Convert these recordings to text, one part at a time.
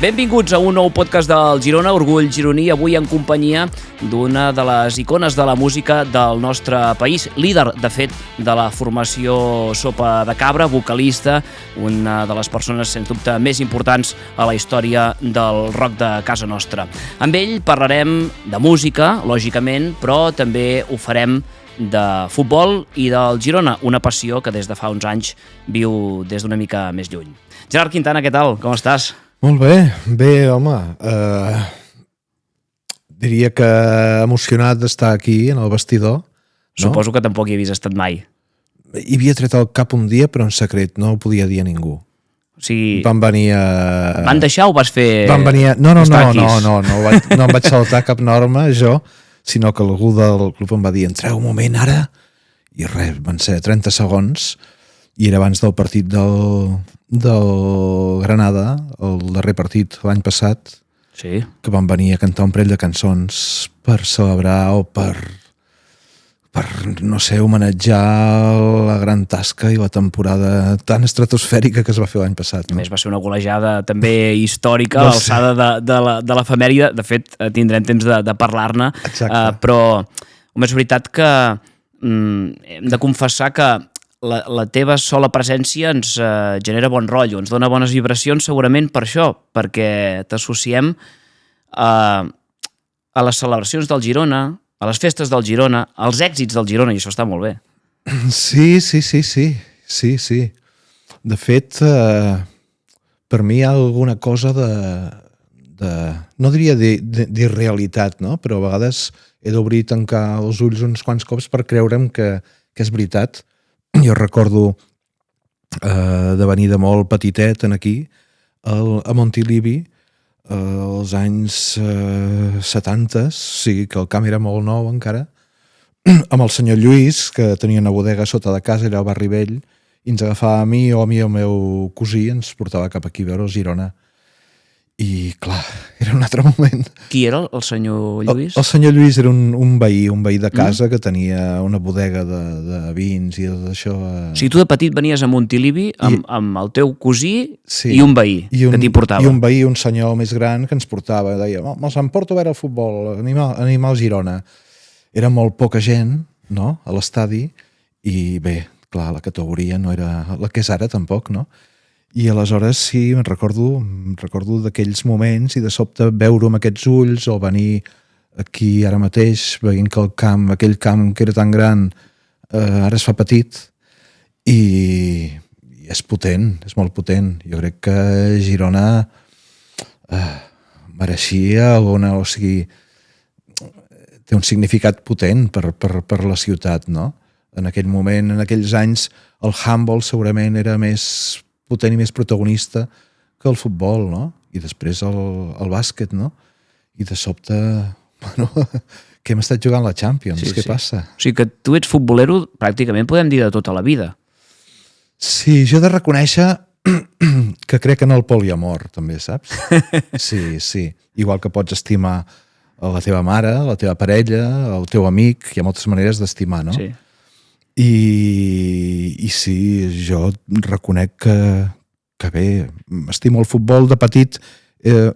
Benvinguts a un nou podcast del Girona, Orgull Gironí, avui en companyia d'una de les icones de la música del nostre país, líder, de fet, de la formació Sopa de Cabra, vocalista, una de les persones, sens dubte, més importants a la història del rock de casa nostra. Amb ell parlarem de música, lògicament, però també ho farem de futbol i del Girona, una passió que des de fa uns anys viu des d'una mica més lluny. Gerard Quintana, què tal? Com estàs? Molt bé, home. Diria que emocionat d'estar aquí, en el vestidor. No? Suposo que tampoc hi havies estat mai. Hi havia tret el cap un dia, però en secret, no ho podia dir a ningú. O sigui... Van venir a... Van deixar o vas fer... Van venir a... No em vaig saltar cap norma, jo, sinó que algú del club em va dir, entreu un moment ara, i res, van ser 30 segons, i era abans del partit del Granada, el darrer partit l'any passat, sí, que van venir a cantar un parell de cançons per celebrar o per no sé, homenatjar la gran tasca i la temporada tan estratosfèrica que es va fer l'any passat. No? A més, va ser una golejada també històrica, a l'alçada de l'efemèride. De fet, tindrem temps de parlar-ne, però home, és veritat que hem de confessar que la teva sola presència ens genera bon rotllo, ens dona bones vibracions segurament per això, perquè t'associem a les celebracions del Girona, a les festes del Girona, als èxits del Girona, i això està molt bé. Sí. De fet, per mi hi ha alguna cosa no diria d'irrealitat, no? Però a vegades he d'obrir i tancar els ulls uns quants cops per creure'm que és veritat. Jo recordo de venir de molt petitet aquí, a Montilivi, als anys 70, sí, que el camp era molt nou encara, amb el senyor Lluís, que tenia una bodega sota de casa, era al Barri Vell, i ens agafava a mi o el meu cosí, ens portava cap aquí a veure el Girona. I, clar, era un altre moment. Qui era el senyor Lluís? El senyor Lluís era un veí de casa que tenia una bodega de vins i d'això. O sigui, tu de petit venies a Montilivi amb el teu cosí i un veí que t'hi portava. I un veí, un senyor més gran que ens portava. Deia, me'ls emporto a veure el futbol, anem al Girona. Era molt poca gent, no?, a l'estadi, i bé, clar, la categoria no era la que és ara tampoc, no? I aleshores sí, em recordo d'aquells moments i de sobte veure amb aquests ulls o venir aquí ara mateix veient que aquell camp que era tan gran ara es fa petit i és potent, és molt potent. Jo crec que Girona mereixia alguna, o sigui, té un significat potent per la ciutat, no? En aquell moment, en aquells anys, el handball segurament era més potent i més protagonista que el futbol, no? I després el bàsquet, no? I de sobte, bueno, que hem estat jugant la Champions, què passa? O sigui que tu ets futbolero, pràcticament podem dir de tota la vida. Sí, jo he de reconèixer que crec en el poliamor, també, saps? Sí. Igual que pots estimar la teva mare, la teva parella, el teu amic, hi ha moltes maneres d'estimar, no? Sí. I sí, jo reconec que bé, estimo el futbol de petit.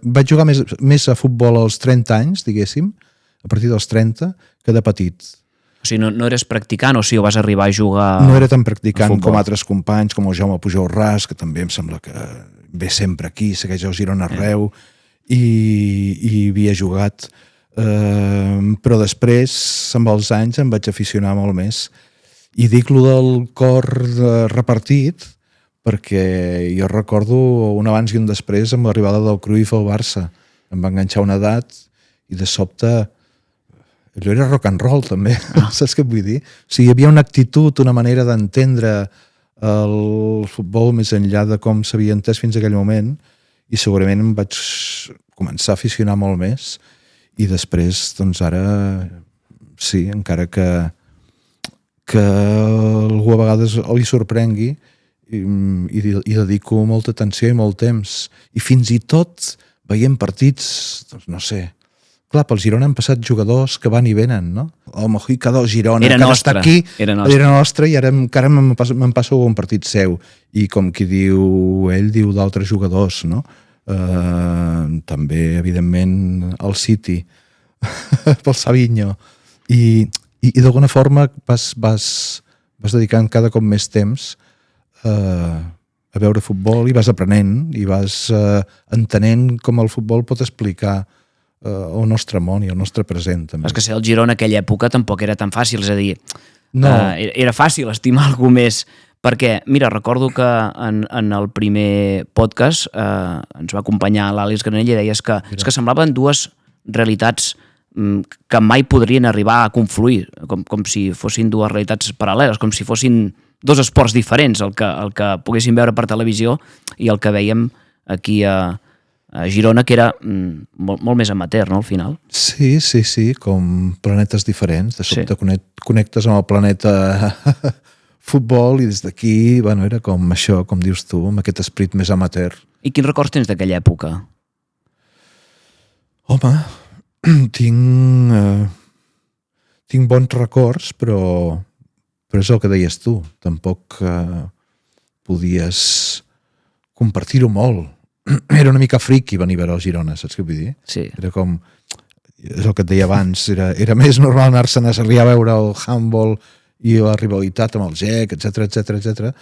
Vaig jugar més a futbol als 30 anys, diguéssim, a partir dels 30, que de petit. O sigui, no eres practicant, o sigui, vas arribar a jugar... No era tan practicant com altres companys, com el Jaume Pujol Ras, que també em sembla que ve sempre aquí, segueix el Girona arreu, i havia jugat. Però després, amb els anys, em vaig aficionar molt més. I dic lo del cor repartit perquè jo recordo un abans i un després amb l'arribada del Cruyff al Barça. Em va enganxar una edat i de sobte allò era rock and roll també, saps què et vull dir? O sigui, hi havia una actitud, una manera d'entendre el futbol més enllà de com s'havia entès fins a aquell moment i segurament em vaig començar a aficionar molt més i després, doncs ara sí, encara que algú a vegades li sorprengui i dedico molta atenció i molt temps. I fins i tot veient partits, doncs no sé, clar, pel Girona han passat jugadors que van i venen, no? El Mojica del Girona, era que nostre, està aquí, era nostre i ara encara me'n passo un partit seu. I com qui diu, ell diu d'altres jugadors, no? també, evidentment, el City, pel Savinho, i d'alguna forma vas dedicant cada cop més temps a veure futbol i vas aprenent i vas entenent com el futbol pot explicar el nostre món i el nostre present. També. És que ser el Girona en aquella època tampoc era tan fàcil, és a dir, era fàcil estimar algú més, perquè, mira, recordo que en el primer podcast ens va acompanyar l'Àlex Granell i deies que és que semblaven dues realitats que mai podrien arribar a confluir, com si fossin dues realitats paral·leles, com si fossin dos esports diferents, el que poguéssim veure per televisió i el que veiem aquí a Girona, que era molt més amateur, no, al final? Sí, com planetes diferents. De sobte connectes amb el planeta futbol i des d'aquí, bueno, era com això, com dius tu, amb aquest esperit més amateur. I quins records tens d'aquella època? Home, tinc bons records, però és el que deies tu. Tampoc podies compartir-ho molt. Era una mica friqui venir a veure el Girona, saps què vull dir? Sí. Era com... És el que et deia abans. Era més normal anar-se'n a Sarrià a veure el handball i la rivalitat amb el GEC, etc,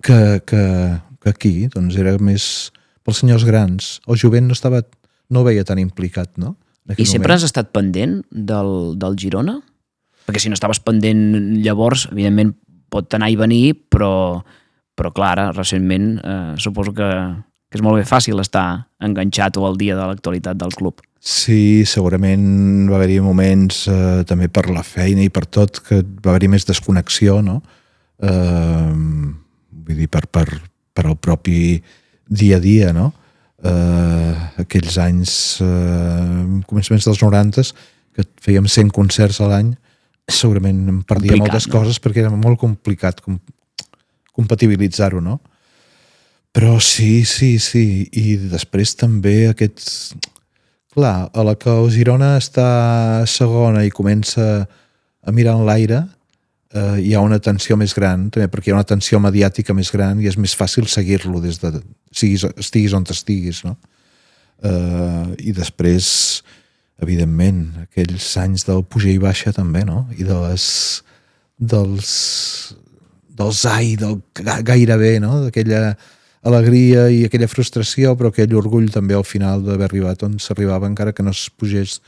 que aquí, doncs, era més pels senyors grans. El jovent no ho veia tan implicat, no? I sempre has estat pendent del Girona? Perquè si no estaves pendent llavors, evidentment pot anar i venir, però clar, ara, recentment, suposo que és molt bé fàcil estar enganxat o al dia de l'actualitat del club. Sí, segurament va haver-hi moments també per la feina i per tot que va haver-hi més desconnexió, no? Vull dir, per el propi dia a dia, no? Aquells anys, començaments dels 90, que fèiem 100 concerts a l'any, segurament em perdia moltes coses perquè era molt complicat compatibilitzar-ho, no? Però sí, i després també aquests... Clar, a la que el Girona està segona i comença a mirar en l'aire, hi ha una tensió més gran, també perquè hi ha una tensió mediàtica més gran i és més fàcil seguir-lo des de... estiguis on estiguis, no? I després, evidentment, aquells anys del pujar i baixa també, no? I dels ai, del gairebé, no? D'aquella alegria i aquella frustració, però aquell orgull també al final d'haver arribat on s'arribava, encara que no es pugés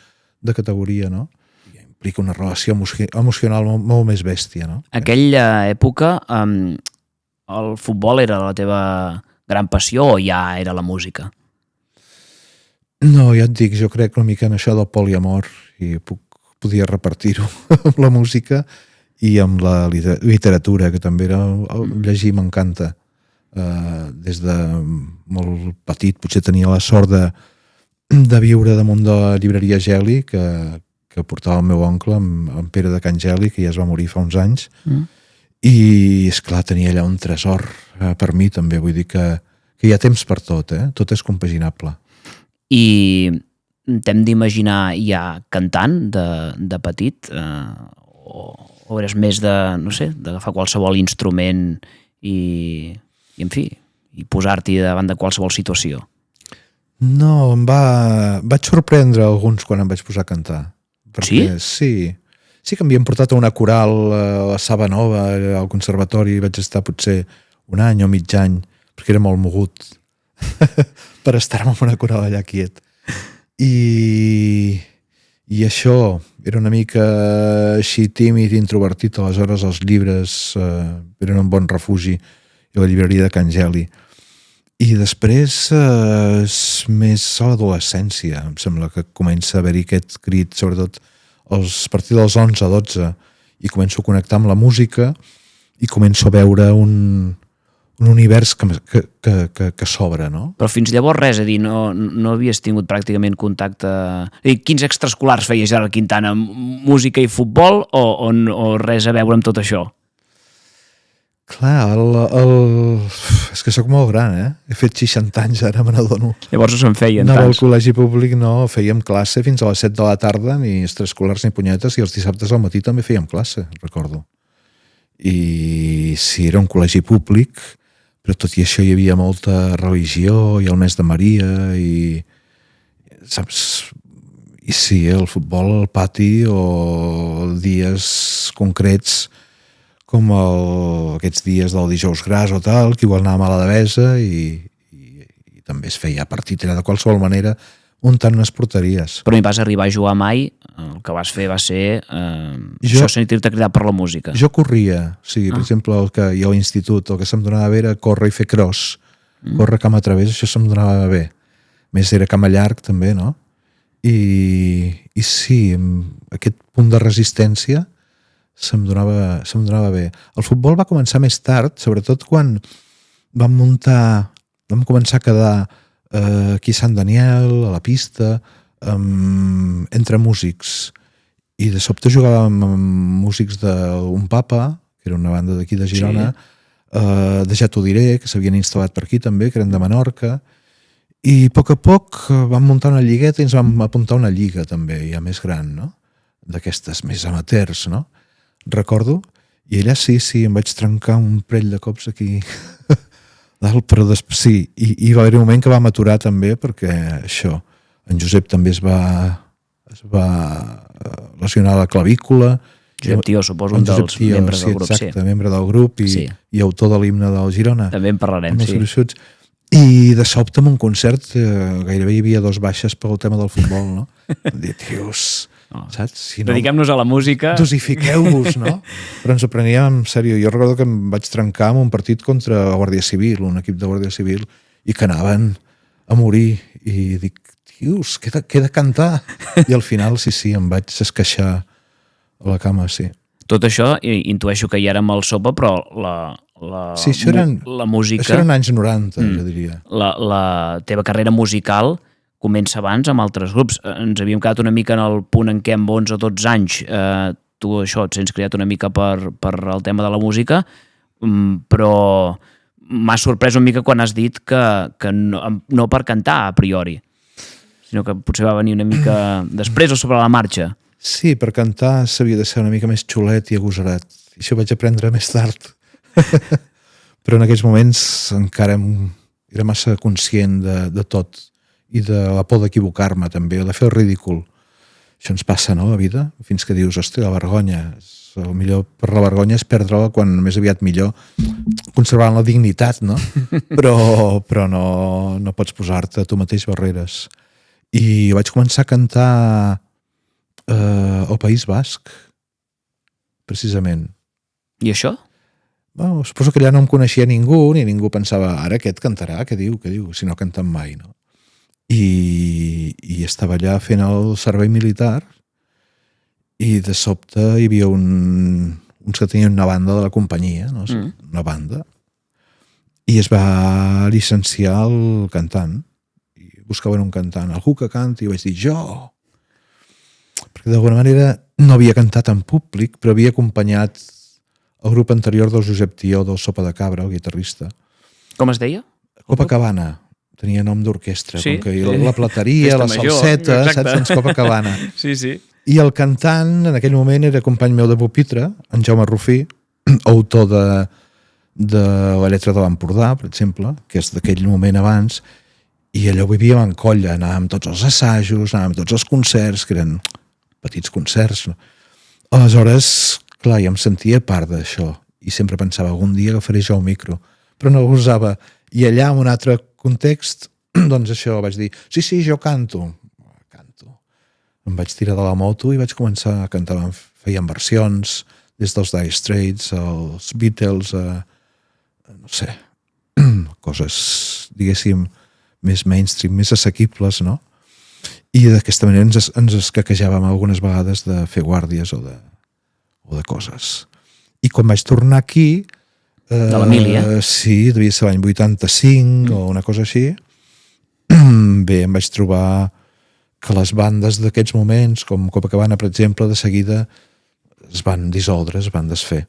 de categoria, no? I implica una relació emocional molt més bèstia, no? Aquella època, el futbol era la teva gran passió o ja era la música? No, ja et dic, jo crec una mica en això del poliamor i podia repartir-ho amb la música i amb la literatura, que també llegir m'encanta. Des de molt petit, potser tenia la sort de viure damunt de la llibreria Geli que portava el meu oncle, en Pere de Can Geli, que ja es va morir fa uns anys, i esclar, tenia allà un tresor per mi també, vull dir que hi ha temps per tot, tot és compaginable. I t'hem d'imaginar ja cantant de petit o eres més de, no sé, d'agafar qualsevol instrument i en fi, i posar-t'hi davant de qualsevol situació? No, vaig sorprendre alguns quan em vaig posar a cantar. Perquè, sí? Sí que m'havien portat a una coral a Saba Nova, al conservatori, vaig estar potser un any o mig any, perquè era molt mogut per estar en una coral allà quiet. I això era una mica així tímid, introvertit, aleshores els llibres eren un bon refugi i la llibreria de Can Geli. I després, més a l'adolescència, em sembla que comença a haver-hi aquest crit, sobretot a partir dels 11-12, i començo a connectar amb la música i començo a veure un univers que s'obre, no? Però fins llavors res, és a dir, no havies tingut pràcticament contacte... Quins extraescolars feies, Gerard Quintana? Música i futbol o res a veure amb tot això? Clar, és que sóc molt gran, He fet 60 anys, ara me n'adono. Llavors no se'n feien tants. No, al col·legi públic no, fèiem classe fins a les 7 de la tarda, ni extraescolars ni punyetes, i els dissabtes al matí també fèiem classe, recordo. I sí, era un col·legi públic, però tot i això hi havia molta religió i el mes de Maria i saps, i sí, el futbol al pati o dies concrets com aquests dies del dijous gras o tal, que igual anàvem a la Devesa i també es feia partit, era de qualsevol manera untant unes porteries. Però no hi vas arribar a jugar mai, el que vas fer va ser això, sentir-te cridat per la música. Jo corria, sí, per exemple, el que jo a l'institut, el que se'm donava bé era córrer i fer cross, córrer camp a través, això se'm donava bé. A més, era camp a llarg també, no? I sí, aquest punt de resistència se'm donava bé. El futbol va començar més tard, sobretot quan vam començar a quedar aquí a Sant Daniel, a la pista, entre músics. I de sobte jugàvem amb músics d'Un Papa, que era una banda d'aquí de Girona, de Ja t'ho diré, que s'havien instal·lat per aquí també, que eren de Menorca, i a poc vam muntar una lligueta i ens vam apuntar una lliga també, ja més gran, no? D'aquestes més amateurs, no? Recordo, i allà sí, em vaig trencar un parell de cops aquí dalt, però després sí, i va haver un moment que vam aturar també perquè això, en Josep també es va lesionar la clavícula. Josep Tió, suposo, un dels membres del grup. Exacte, membre del grup i autor de l'himne del Girona. També en parlarem, sí. I de sobte en un concert gairebé hi havia 2 baixes pel tema del futbol, no? Dir, tios, saps? Si no, dediquem-nos a la música. Dosifiqueu-vos, no? Però ens ho preníem en sèrio. Jo recordo que em vaig trencar en un partit contra la Guàrdia Civil, un equip de Guàrdia Civil, i que anaven a morir. I dic, tios, que he de cantar. I al final, sí, em vaig esqueixar a la cama, sí. Tot això, intueixo que ja érem al Sopa, però la música... Això eren anys 90, jo diria. La teva carrera musical comença abans amb altres grups. Ens havíem quedat una mica en el punt en què amb 11 o 12 anys tu això et sents criat una mica per el tema de la música, però m'ha sorprès una mica quan has dit que no per cantar a priori, sinó que potser va venir una mica després o sobre la marxa. Sí, per cantar s'havia de ser una mica més xulet i agosarat. Això ho vaig aprendre més tard. Però en aquells moments encara era massa conscient de tot i de la por d'equivocar-me també, o de fer el ridícul. Això ens passa, no, a la vida? Fins que dius, ostres, la vergonya. El millor per la vergonya és perdre-la quan més aviat millor, conservant la dignitat, no? Però no pots posar-te tu mateix barreres. I vaig començar a cantar al País Basc, precisament. I això? Bueno, suposo que allà no em coneixia ningú, ni ningú pensava, ara aquest cantarà, què diu, si no canten mai, no? I estava allà fent el servei militar i de sobte hi havia uns que tenien una banda de la companyia, no? Una banda, i es va llicenciar el cantant, i buscaven un cantant, algú que canti, i vaig dir, jo! Perquè d'alguna manera no havia cantat en públic, però havia acompanyat el grup anterior del Josep Tió, del Sopa de Cabra, el guitarrista. Com es deia? Copacabana. Tenia nom d'orquestra, com que la plateria, la salseta, saps? Doncs Copacabana. Sí. I el cantant, en aquell moment, era company meu de pupitre, en Jaume Rufí, autor de la lletra de l'Empordà, per exemple, que és d'aquell moment abans, i allò ho vivíem en colla, anàvem tots els assajos, anàvem tots els concerts, que eren petits concerts. Aleshores, clar, jo em sentia part d'això, i sempre pensava, algun dia agafaré jo el micro, però no ho usava. I allà, en un altre context, doncs això, vaig dir, sí, jo canto. Em vaig tirar de la moto i vaig començar a cantar. Feien versions, des dels Dire Straits, els Beatles, no sé, coses, diguéssim, més mainstream, més assequibles, no? I d'aquesta manera ens escaquejàvem algunes vegades de fer guàrdies o de coses. I quan vaig tornar aquí... De l'Emília? Sí, devia ser l'any 85 o una cosa així. Bé, em vaig trobar que les bandes d'aquests moments, com Copacabana, per exemple, de seguida es van dissoldre, es van desfer.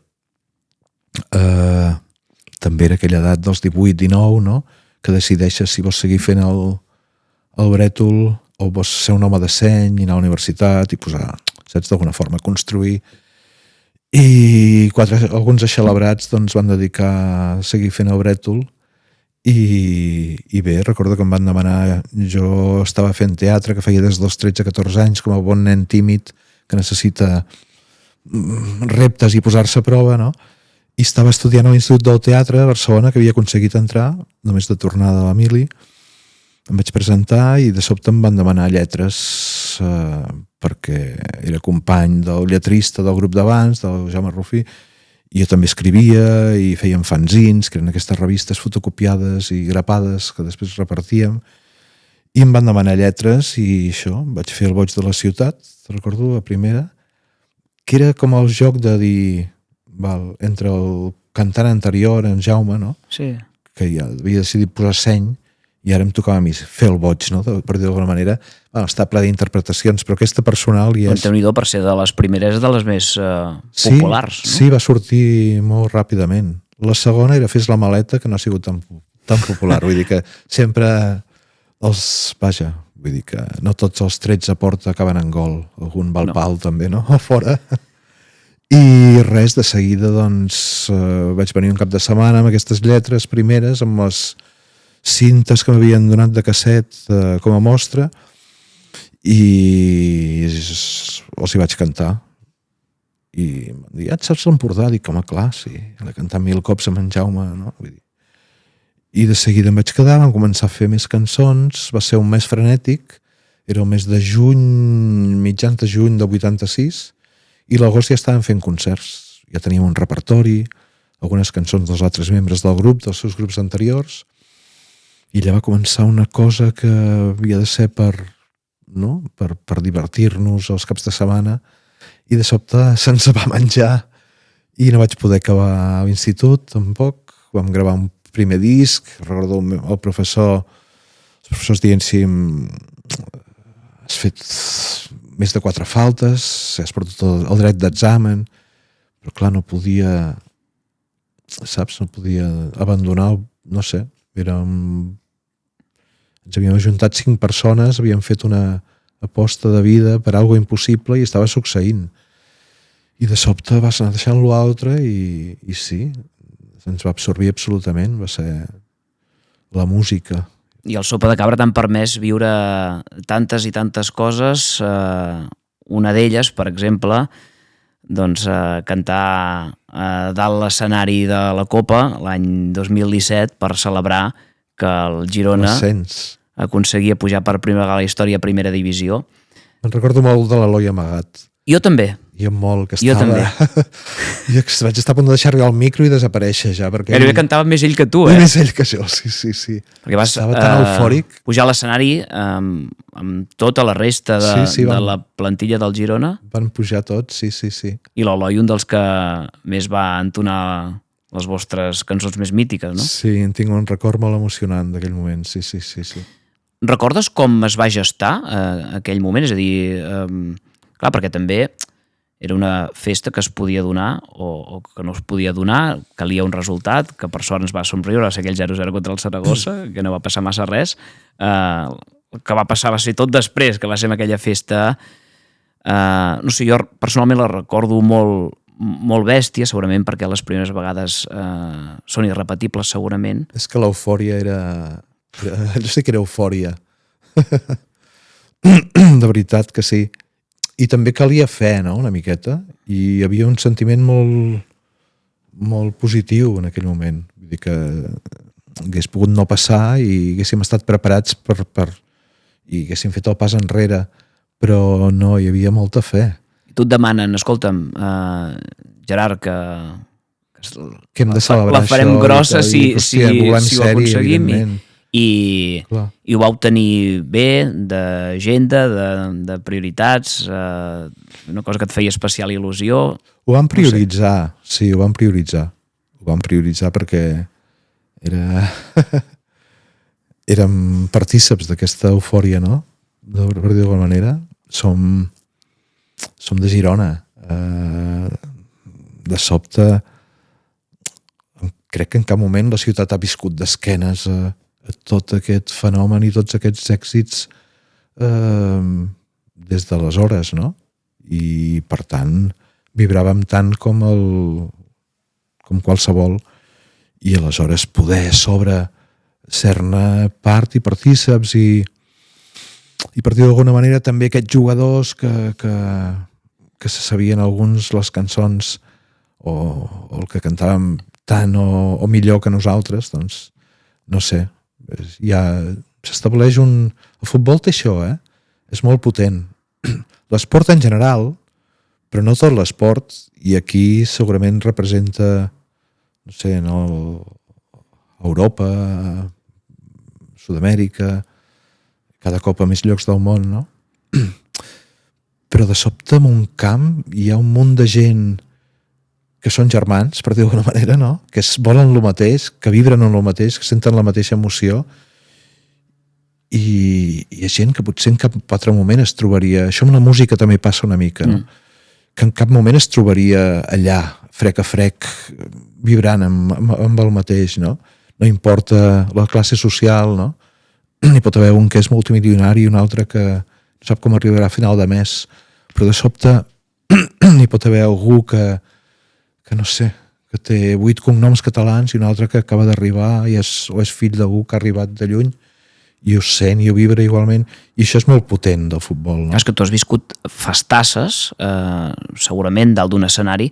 També era aquella edat dels 18-19, no?, que decideixes si vols seguir fent el brètol o vols ser un home de seny i anar a la universitat i posar, saps, d'alguna forma, construir. I alguns aixelebrats doncs, van dedicar a seguir fent el brètol I bé, recordo que em van demanar, jo estava fent teatre, que feia des dels 13 a 14 anys, com a bon nen tímid, que necessita reptes i posar-se a prova, no? I estava estudiant a l'Institut del Teatre a Barcelona, que havia aconseguit entrar, només de tornada a l'Emili. Em vaig presentar i de sobte em van demanar lletres perquè era company del lletrista del grup d'abans, del Jaume Rufí, i jo també escrivia i fèiem fanzins, que eren aquestes revistes fotocopiades i grapades que després repartíem, i em van demanar lletres i això, vaig fer El boig de la ciutat, recordo, la primera, que era com el joc de dir, entre el cantant anterior, en Jaume, no? Sí. Que ja havia decidit posar seny, i ara em tocava a mi fer el boig, no? Per dir d'alguna manera. Està ple d'interpretacions, però aquesta personal ja és... Déu-n'hi-do, per ser de les primeres, de les més populars. No? Sí, va sortir molt ràpidament. La segona era Fes la maleta, que no ha sigut tan popular. Vull dir que sempre vull dir que no tots els trets a porta acaben en gol. Algun va al pal també, no? A fora. I res, de seguida, doncs, vaig venir un cap de setmana amb aquestes lletres primeres, amb les cintes que m'havien donat de casset com a mostra, i els hi vaig cantar. I em van dir, et saps l'Empordà? Dic, home, clar, sí. L'he cantat 1000 cops amb en Jaume, no? Vull dir. I de seguida em vaig quedar, vam començar a fer més cançons, va ser un mes frenètic, era el mes de juny, mitjans de juny del 86, i l'agost ja estàvem fent concerts. Ja teníem un repertori, algunes cançons dels altres membres del grup, dels seus grups anteriors, i allà va començar una cosa que havia de ser per divertir-nos els caps de setmana, i de sobte se'ns va menjar i no vaig poder acabar l'institut tampoc. Vam gravar un primer disc, recordo els professors dient-s'hi, has fet més de 4 faltes, has perdut el dret d'examen, però clar, no podia, saps, no podia abandonar, no sé, ens havíem ajuntat 5 persones, havíem fet una aposta de vida per algo impossible i estava succeint. I de sobte vas anar deixant l'altre i sí, ens va absorbir absolutament, va ser la música. I el Sopa de Cabra t'han permès viure tantes i tantes coses, una d'elles, per exemple, doncs, cantar dalt l'escenari de la Copa l'any 2017 per celebrar que el Girona aconseguia pujar per primera vegada a la història a primera divisió. Me'n recordo molt de l'Eloi Amagat. Jo també. Jo molt, que estava... Jo també. Jo vaig estar a punt de deixar arribar el micro i desaparèixer ja, perquè... Gairebé cantava més ell que tu, Més ell que jo, sí. Perquè vas estava tan eufòric. Pujar a l'escenari amb tota la resta de la plantilla del Girona. Van pujar tots, sí. I l'Eloi, un dels que més va entonar les vostres cançons més mítiques, no? Sí, en tinc un record molt emocionant d'aquell moment, sí. Recordes com es va gestar aquell moment? És a dir, clar, perquè també era una festa que es podia donar o que no es podia donar, calia un resultat, que per sort ens va somriure, va ser aquell 0-0 contra el Saragossa, que no va passar massa res. El que va passar va ser tot després, que va ser en aquella festa. No sé, jo personalment la recordo molt bèstia, segurament perquè les primeres vegades són irrepetibles, segurament. És que l'eufòria era... Jo sé que era eufòria. De veritat que sí. I també calia fe, no?, una miqueta. I hi havia un sentiment molt positiu en aquell moment. Vull dir que hagués pogut no passar i haguéssim estat preparats i haguéssim fet el pas enrere. Però no, hi havia molta fe. Tu et demanen, escolta'm, Gerard, que hem de celebrar la farem grossa si ho aconseguim, i ho vau tenir bé, d'agenda, de prioritats, una cosa que et feia especial il·lusió. Ho vam prioritzar, sí, ho vam prioritzar. Ho vam prioritzar perquè érem partíceps d'aquesta eufòria, no? Per dir d'alguna manera. Som de Girona. De sobte, crec que en cap moment la ciutat ha viscut d'esquenes a tot aquest fenomen i tots aquests èxits des d'aleshores, no? I, per tant, vibràvem tant com qualsevol. I aleshores poder a sobre ser-ne part i partíceps i per dir d'alguna manera també aquests jugadors que se sabien alguns les cançons o el que cantàvem tant o millor que nosaltres, doncs no sé, ja s'estableix el futbol té això, és molt potent. L'esport en general, però no tot l'esport, i aquí segurament representa, no sé, Europa, Sud-amèrica, cada cop a més llocs del món, no? Però de sobte en un camp hi ha un munt de gent que són germans, per dir d'alguna manera, no? Que volen el mateix, que vibren en el mateix, que senten la mateixa emoció, i hi ha gent que potser en cap altre moment es trobaria... Això amb la música també passa una mica, no? Que en cap moment es trobaria allà, frec a frec, vibrant amb el mateix, no? No importa la classe social, no? N'hi pot haver un que és multimilionari i un altre que no sap com arribarà a final de mes, però de sobte n'hi pot haver algú que no sé, que té 8 cognoms catalans i un altre que acaba d'arribar o és fill d'algú que ha arribat de lluny i ho sent i ho vibra igualment, i això és molt potent del futbol, no? És que tu has viscut festasses, segurament dalt d'un escenari,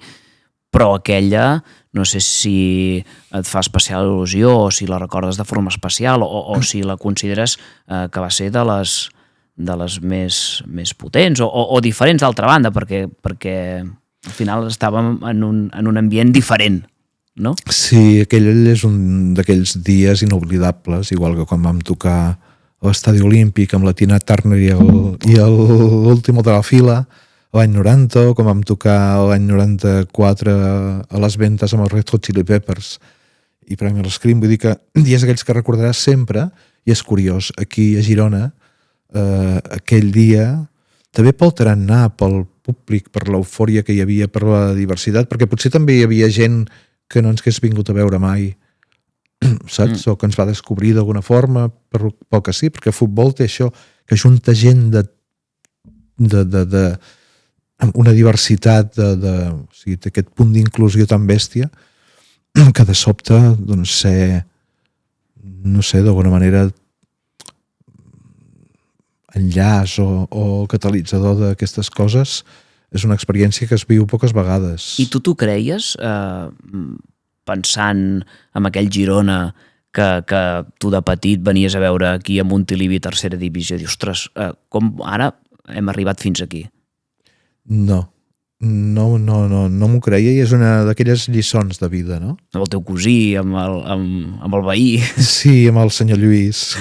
però aquella, no sé si et fa especial il·lusió o si la recordes de forma especial o si la consideres que va ser de les més potents o diferents d'altra banda, perquè al final estàvem en un ambient diferent, no? Sí, aquell és un d'aquells dies inoblidables, igual que quan vam tocar a l'Estadi Olímpic amb la Tina Turner i l'Último de la Fila l'any 90, o com vam tocar l'any 94 a les Ventes amb els Red Hot Chili Peppers i Primal Scream. Vull dir que dies aquells que recordaràs sempre, i és curiós, aquí a Girona aquell dia també pel tarannà, pel públic, per l'eufòria que hi havia, per la diversitat, perquè potser també hi havia gent que no ens hagués vingut a veure mai, saps? O que ens va descobrir d'alguna forma, pel que sí, perquè el futbol té això, que junta gent amb una diversitat, o sigui, té aquest punt d'inclusió tan bèstia, que de sobte, doncs, no sé, d'alguna manera enllaç o catalitzador d'aquestes coses és una experiència que es viu poques vegades. I tu t'ho creies, pensant en aquell Girona que tu de petit venies a veure aquí a Montilivi, tercera divisió, i dius, ostres, com ara hem arribat fins aquí? No m'ho creia, i és una d'aquelles lliçons de vida, no? Amb el teu cosí, amb el veí. Sí, amb el senyor Lluís.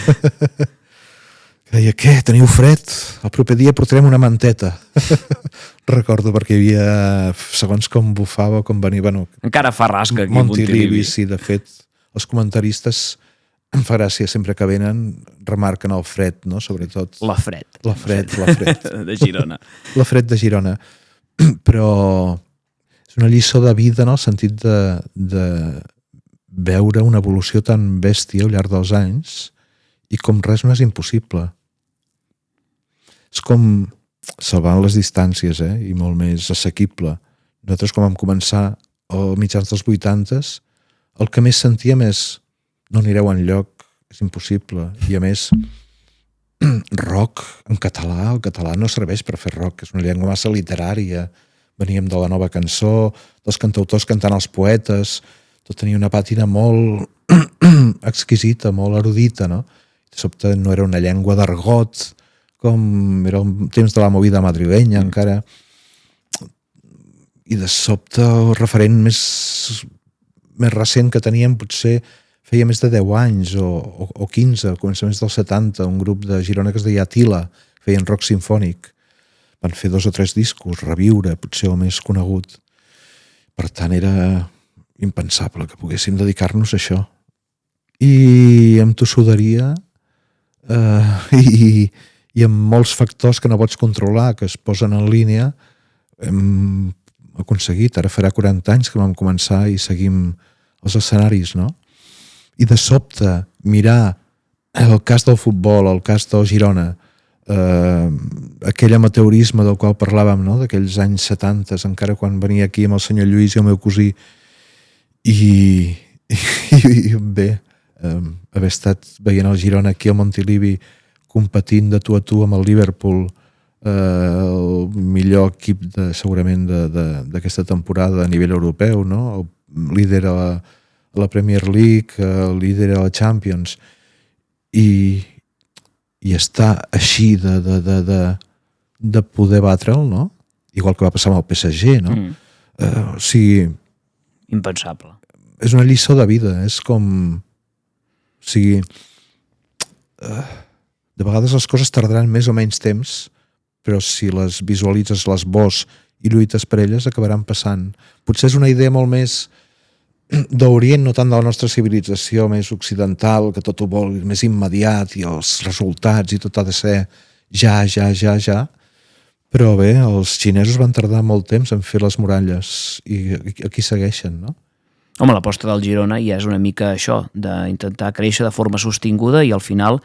Deia, què, teniu fred? El proper dia portarem una manteta. Recordo, perquè hi havia, segons com bufava, com venia... Bueno, encara fa rasca aquí a Montilivi. Sí, de fet, els comentaristes, em fa gràcia, sempre que venen, remarquen el fred, no?, sobretot. La fred. La fred. De Girona. La fred de Girona. Però és una lliçó de vida, no?, el sentit de veure una evolució tan bèstia al llarg dels anys i com res no és impossible. És com salvant les distàncies, i molt més assequible. Nosaltres, quan vam començar als mitjans dels 80s, el que més sentíem és no anireu enlloc, és impossible. I a més, rock en català, el català no serveix per fer rock, és una llengua massa literària. Veníem de la nova cançó, dels cantautors cantant els poetes, tot tenia una pàtina molt exquisita, molt erudita, no? De sobte no era una llengua d'argot, com era el temps de la movida madrilenya encara, i de sobte el referent més recent que teníem potser feia més de 10 anys o 15, començaments dels 70, un grup de Girona que es deia Atila, feien rock simfònic, van fer 2 o 3 discos, Reviure, potser el més conegut. Per tant, era impensable que poguéssim dedicar-nos a això. I amb tossuderia i amb molts factors que no pots controlar, que es posen en línia, hem aconseguit, ara farà 40 anys que vam començar i seguim els escenaris, no? I de sobte mirar el cas del futbol, el cas del Girona, aquell amateurisme del qual parlàvem, no?, d'aquells anys 70, encara quan venia aquí amb el senyor Lluís i el meu cosí, i bé, haver estat veient el Girona aquí a Montilivi competint de tu a tu amb el Liverpool, el millor equip segurament d'aquesta temporada a nivell europeu, no? El líder a la Premier League, el líder a la Champions, i està així de poder batre'l, no? Igual que va passar amb el PSG, no? O sigui... Impensable. És una lliçó de vida, és com... O sigui... de vegades les coses tardaran més o menys temps, però si les visualitzes, les veus i lluites per elles, acabaran passant. Potser és una idea molt més d'Orient, no tant de la nostra civilització més occidental, que tot ho vol més immediat i els resultats i tot ha de ser ja. Però bé, els xinesos van tardar molt temps en fer les muralles i aquí segueixen, no? Home, l'aposta del Girona ja és una mica això, d'intentar créixer de forma sostinguda i al final,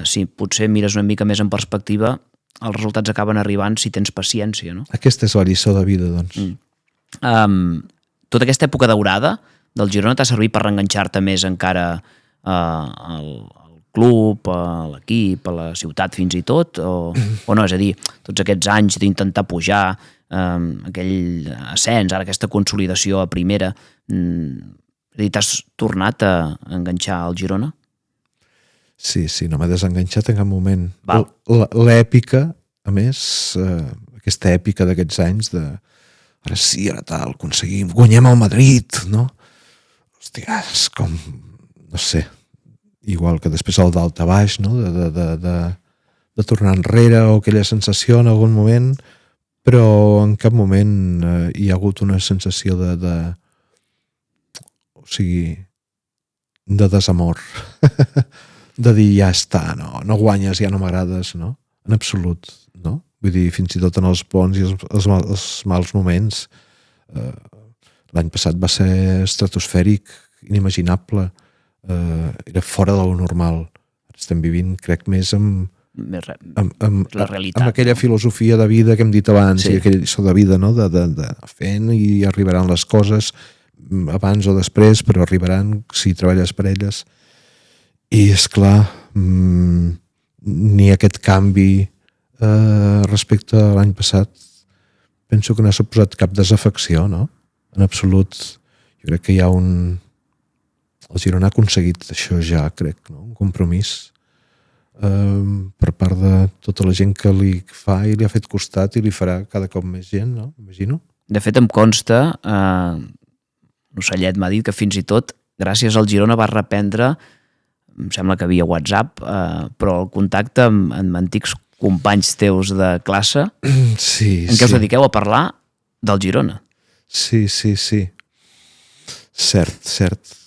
si potser mires una mica més en perspectiva, els resultats acaben arribant si tens paciència, no? Aquesta és la lliçó de vida, doncs. Tota aquesta època daurada del Girona t'ha servit per reenganxar-te més encara al club, a l'equip, a la ciutat fins i tot, o no? És a dir, tots aquests anys d'intentar pujar, aquell ascens, ara aquesta consolidació a primera, t'has tornat a enganxar al Girona? Sí, no m'he desenganxat en cap moment. L'èpica, a més, aquesta èpica d'aquests anys de ara sí, ara tal, aconseguim, guanyem el Madrid, no? Hòstia, és com, no sé, igual que després el daltabaix, no? De tornar enrere o aquella sensació en algun moment, però en cap moment hi ha hagut una sensació o sigui, de desamor. De dir, ja està, no guanyes, ja no m'agrades, no? En absolut, no? Vull dir, fins i tot en els bons i els mals moments. L'any passat va ser estratosfèric, inimaginable. Era fora del normal. Estem vivint, crec, més amb la realitat, amb aquella filosofia de vida que hem dit abans, sí. I aquella lliçó de vida, no? De fent i arribaran les coses abans o després, però arribaran si treballes per elles. I, esclar, ni aquest canvi respecte a l'any passat penso que no s'ha posat cap desafecció, no? En absolut. Jo crec que hi ha el Girona ha aconseguit això ja, crec, no? Un compromís per part de tota la gent que li fa i li ha fet costat i li farà cada cop més gent, no? Imagino. De fet, em consta, l'Ocellet m'ha dit que fins i tot, gràcies al Girona, va reprendre, em sembla que havia WhatsApp, però el contacte amb antics companys teus de classe, sí, en què us dediqueu a parlar del Girona. Sí. Cert.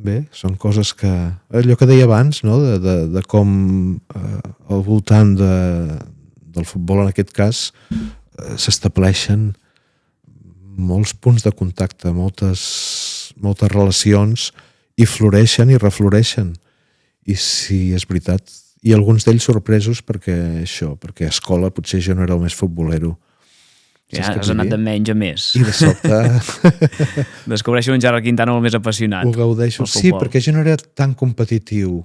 Bé, són coses que... Allò que deia abans, no? De com al voltant del futbol, en aquest cas, s'estableixen molts punts de contacte, moltes relacions, i floreixen i refloreixen. I sí, és veritat. I alguns d'ells sorpresos perquè a escola potser jo no era el més futbolero. Ja has anat de menys a més. I de sobte... Descobreixo un Gerard Quintana molt més apassionat. Ho gaudeixo. Sí, perquè jo no era tan competitiu.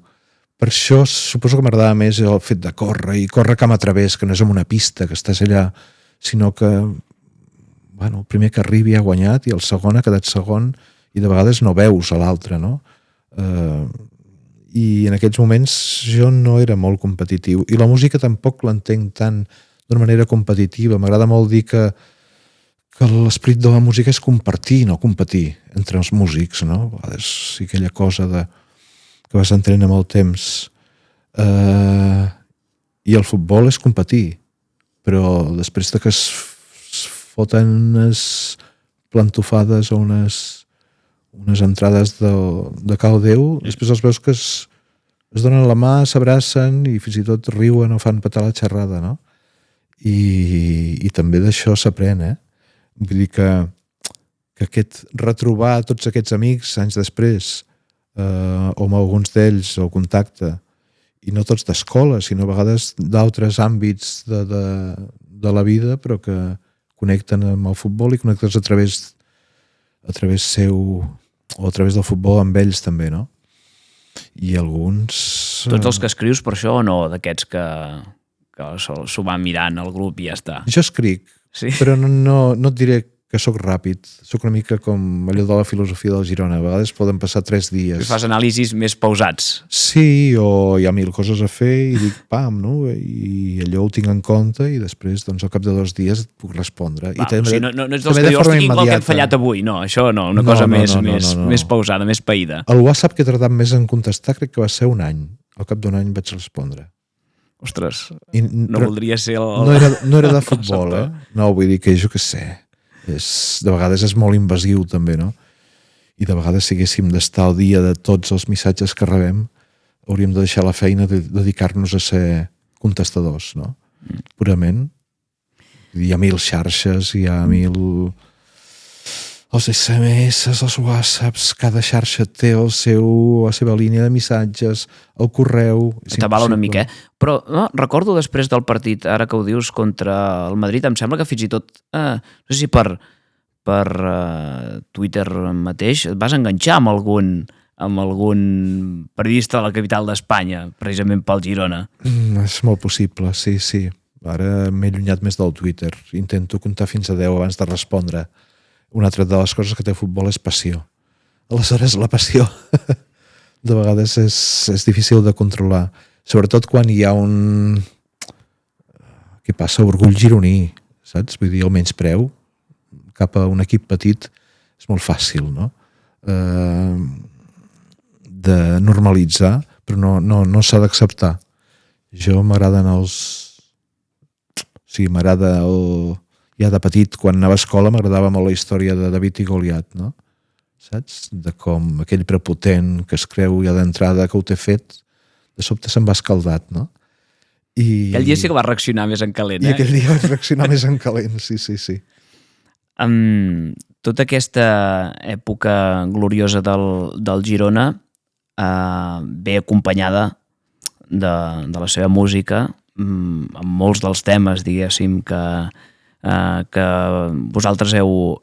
Per això suposo que m'agradava més el fet de córrer, i córrer camp a través, que no és en una pista, que estàs allà, sinó que el primer que arribi ha guanyat i el segon ha quedat segon i de vegades no veus a l'altre, no? I en aquests moments jo no era molt competitiu i la música tampoc l'entenc tant d'una manera competitiva. M'agrada molt dir que l'esperit de la música és compartir, no competir entre els músics, no? A vegades sí, aquella cosa que vas entenent amb el temps. I el futbol és competir, però després de que es foten unes plantofades o unes entrades de cau Déu, després els veus que es donen la mà, s'abracen i fins i tot riuen o fan petar la xerrada, no? I també d'això s'aprèn, Vull dir que aquest retrobar tots aquests amics anys després, o amb alguns d'ells el contacte, i no tots d'escola, sinó a vegades d'altres àmbits de la vida, però que connecten amb el futbol i connectes a través seu o a través del futbol amb ells també, no? I alguns... Tots els que escrius per això o no? D'aquests que s'ho van mirant al grup i ja està. Jo escric, Sí? però no et diré que sóc ràpid. Sóc una mica com allò de la filosofia del Girona. A vegades poden passar 3 dies. Fas anàlisis més pausats. Sí, o hi ha 1000 coses a fer i dic, pam, no? I allò ho tinc en compte i després, doncs, al cap de 2 dies et puc respondre. Va, I també, o sigui, no ets dels que diu, hosti, igual que hem fallat avui. No, això no, una cosa més pausada, més païda. El WhatsApp que he tardat més en contestar crec que va ser 1 any. Al cap d'1 any vaig respondre. Ostres, No voldria ser el... No era de futbol, No, vull dir que jo què sé. De vegades és molt invasiu també, no? I de vegades si haguéssim d'estar al dia de tots els missatges que rebem hauríem de deixar la feina de dedicar-nos a ser contestadors, no? Purament. Hi ha 1000 xarxes, hi ha 1000... Els SMS, els WhatsApps, cada xarxa té la seva línia de missatges, el correu... T'avala una mica, Però recordo després del partit, ara que ho dius, contra el Madrid, em sembla que fins i tot, no sé si per Twitter mateix, et vas enganxar amb algun periodista de la capital d'Espanya, precisament pel Girona. És molt possible, sí. Ara m'he allunyat més del Twitter. Intento comptar fins a 10 abans de respondre. Una altra de les coses que té el futbol és passió. Aleshores, la passió de vegades és difícil de controlar. Sobretot quan hi ha un... Què passa? Orgull gironí, saps? Vull dir, el menyspreu cap a un equip petit és molt fàcil, no? De normalitzar, però no s'ha d'acceptar. Jo m'agraden els... Sí, m'agrada el... Ja de petit, quan anava a escola, m'agradava molt la història de David i Goliat, no? Saps? De com aquell prepotent que es creu ja d'entrada que ho té fet, de sobte se'n va escaldat, no? Aquell dia sí que va reaccionar més en calent, I aquell dia va reaccionar més en calent, sí. Tota aquesta època gloriosa del Girona ve acompanyada de la seva música, amb molts dels temes, diguéssim, que vosaltres heu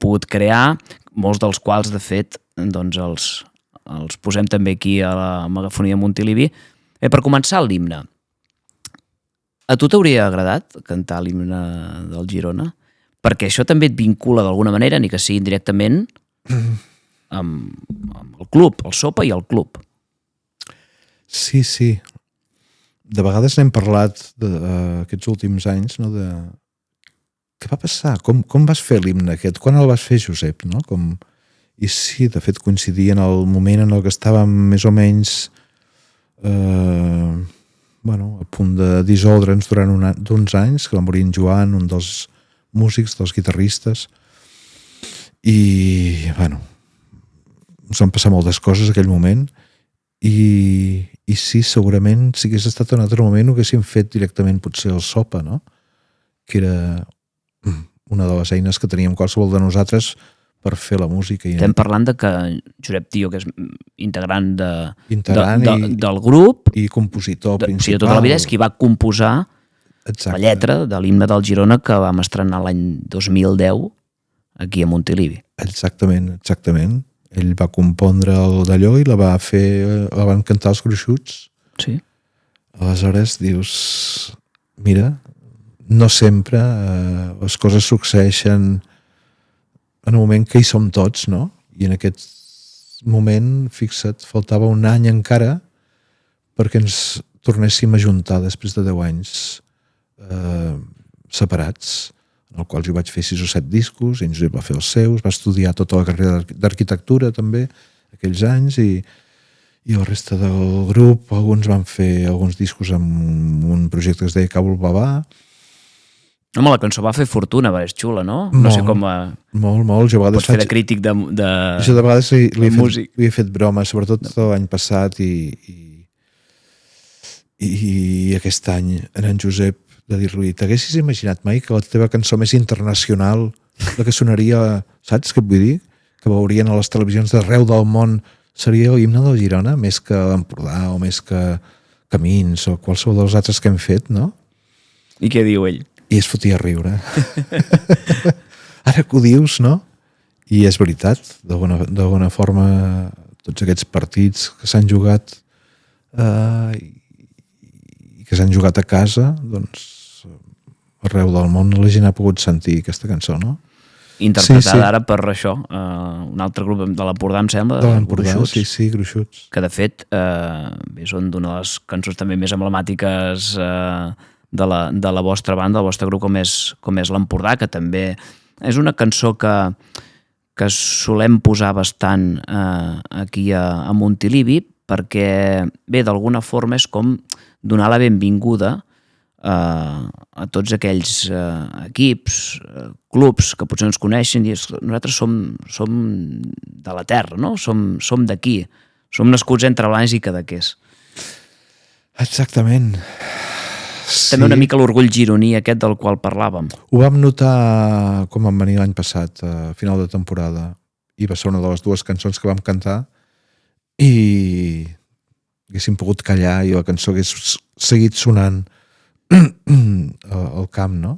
pogut crear, molts dels quals, de fet, doncs els posem també aquí a la Megafonia Montilivi. Per començar, l'himne. A tu t'hauria agradat cantar l'himne del Girona? Perquè això també et vincula d'alguna manera, ni que sigui indirectament, amb el club, el Sopa i el club. Sí. De vegades n'hem parlat aquests últims anys, no? De què va passar? Com vas fer l'himne aquest? Quan el vas fer, Josep? No? I sí, de fet, coincidia en el moment en el que estàvem més o menys a punt de dissoldre'ns durant uns anys, que va morir en Joan, un dels músics, dels guitarristes, i, ens van passar moltes coses en aquell moment, i sí, segurament, si hagués estat en un altre moment, ho haguéssim fet directament potser al Sopa, no? Que era una de les eines que teníem qualsevol de nosaltres per fer la música. Estem parlant de que Josep Tio, que és integrant del grup i compositor principal. Sí, de tota la vida és qui va composar la lletra de l'himne del Girona que vam estrenar l'any 2010 aquí a Montilivi. Exactament. Ell va compondre d'allò i la van cantar els gruixuts. Sí. Aleshores dius, mira, no sempre les coses succeeixen en un moment que hi som tots, no? I en aquest moment, fixa't, faltava un any encara perquè ens tornéssim a juntar després de 10 anys separats, en el qual jo vaig fer 6 o 7 discos, en Josep va fer els seus, va estudiar tota la carrera d'arquitectura també, aquells anys, i la resta del grup, alguns van fer alguns discos amb un projecte que es deia Cabul Babà. Home, la cançó va fer fortuna, és xula, no? No sé com... Molt. Jo a vegades pots fer de crític de jo de vegades li he fet broma, sobretot l'any passat i aquest any en Josep, de dir-li, t'haguessis imaginat mai que la teva cançó més internacional, la que sonaria, saps què et vull dir? Que veurien a les televisions d'arreu del món, seria l'himne del Girona, més que l'Empordà o més que Camins o qualsevol dels altres que hem fet, no? I què diu ell? I es fotia a riure. Ara que ho dius, no? I és veritat, d'alguna forma tots aquests partits que s'han jugat i que s'han jugat a casa, doncs arreu del món la gent ha pogut sentir aquesta cançó, no? Interpretada ara per això, un altre grup de l'Empordà, em sembla, de l'Empordà, sí, Gruixuts. Que de fet són d'una de les cançons també més emblemàtiques de la vostra banda, del vostre grup, com és l'Empordà, que també és una cançó que solem posar bastant aquí a Montilivi, perquè bé, d'alguna forma és com donar la benvinguda a tots aquells equips, clubs que potser no ens coneixen i nosaltres som de la terra, no? Som d'aquí, som nascuts entre Blanes i Cadaqués. Exactament. També una mica l'orgull gironí aquest del qual parlàvem. Ho vam notar com vam venir l'any passat, a final de temporada, i va ser una de les dues cançons que vam cantar i haguéssim pogut callar i la cançó hagués seguit sonant al camp, no?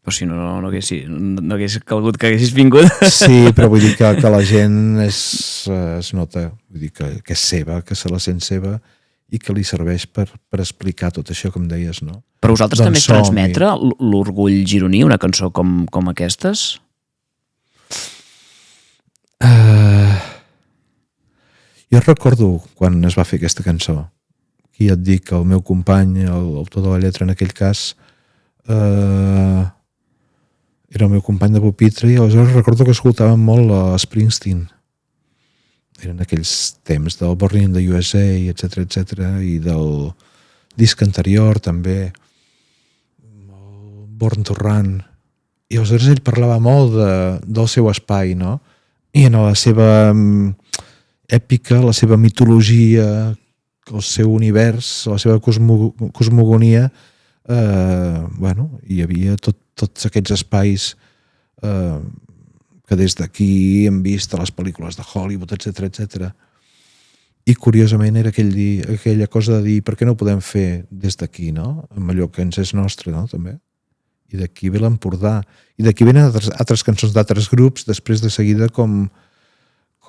Però si no hagués calgut que haguessis vingut. Sí, però vull dir que la gent es nota, vull dir que és seva, que se la sent seva i que li serveix per explicar tot això, com deies, no? Però vosaltres també és transmetre l'orgull gironí, una cançó com aquestes? Jo recordo quan es va fer aquesta cançó, i et dic que el meu company, l'autor de la lletra en aquell cas, era el meu company de pupitre i aleshores recordo que escoltàvem molt a Springsteen. Eren aquells temps del Born in the USA, etc, i del disc anterior també, Born to Run. I aleshores ell parlava molt del seu espai, no? I en la seva èpica, la seva mitologia, el seu univers, la seva cosmogonia, hi havia tots aquests espais que des d'aquí hem vist a les pel·lícules de Hollywood, etc. I curiosament era aquella cosa de dir per què no ho podem fer des d'aquí, no? Amb allò que ens és nostre, no? També. I d'aquí ve l'Empordà. I d'aquí venen altres cançons d'altres grups, després de seguida com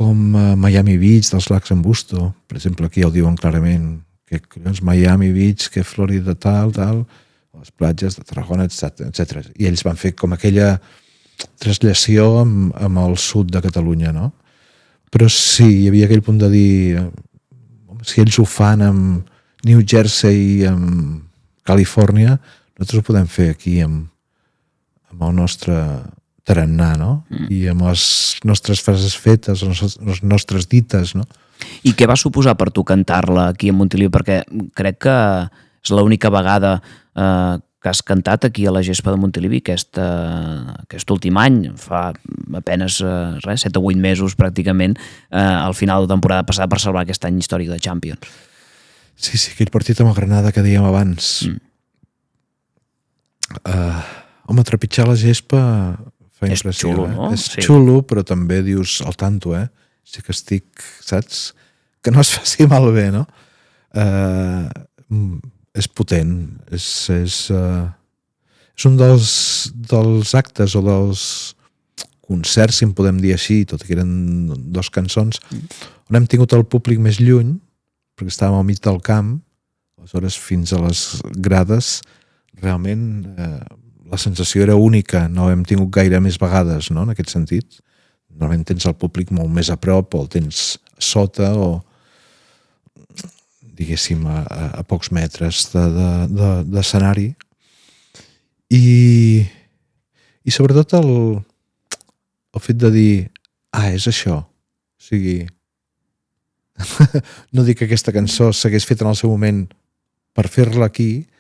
Miami Beach, dels Lacs en Busto. Per exemple, aquí ja ho diuen clarament, que Miami Beach, que Florida tal, les platges de Tarragona, etc. I ells van fer com aquella traslació amb el sud de Catalunya, no? Però sí, hi havia aquell punt de dir si ells ho fan amb New Jersey i amb Califòrnia, nosaltres ho podem fer aquí amb el nostre tarannà, no? I amb les nostres frases fetes, les nostres dites, no? I què va suposar per tu cantar-la aquí a Montilivi? Perquè crec que és l'única vegada que has cantat aquí a la Gespa de Montilivi aquest últim any, fa apenes 7 o 8 mesos pràcticament, al final de temporada passada per salvar aquest any històric de Champions. Sí, aquell partit amb el Granada que dèiem abans. Home, trepitjar la gespa fa impressió. És xulo, no? És xulo, però també dius al tanto, sí que estic, saps? Que no es faci malbé, no? És potent. És un dels actes o dels concerts, si en podem dir així, tot i que eren 2 cançons, on hem tingut el públic més lluny, perquè estàvem al mig del camp, aleshores fins a les grades, realment la sensació era única, no hem tingut gaire més vegades, no?, en aquest sentit. Normalment tens el públic molt més a prop, o el tens a sota, o diguéssim a pocs metres d'escenari. I sobretot el fet de dir és això. O sigui, no dic que aquesta cançó s'hagués fet en el seu moment per fer-la aquí,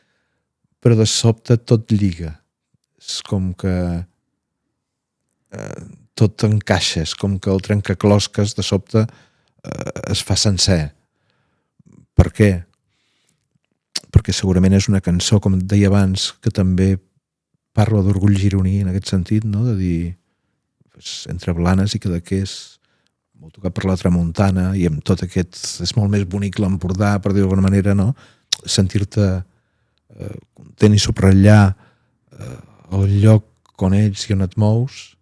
però de sobte tot lliga. És com que tot encaixa, és com que el trencaclosques de sobte es fa sencer. Per què? Perquè segurament és una cançó, com et deia abans, que també parla d'orgull gironí en aquest sentit, no? De dir, entre Blanes i Cadaqués, molt tocat per la tramuntana, i amb tot aquest... És molt més bonic l'Empordà, per dir d'alguna manera, no? Sentir-te content i subratllar el lloc on ets i on et mous,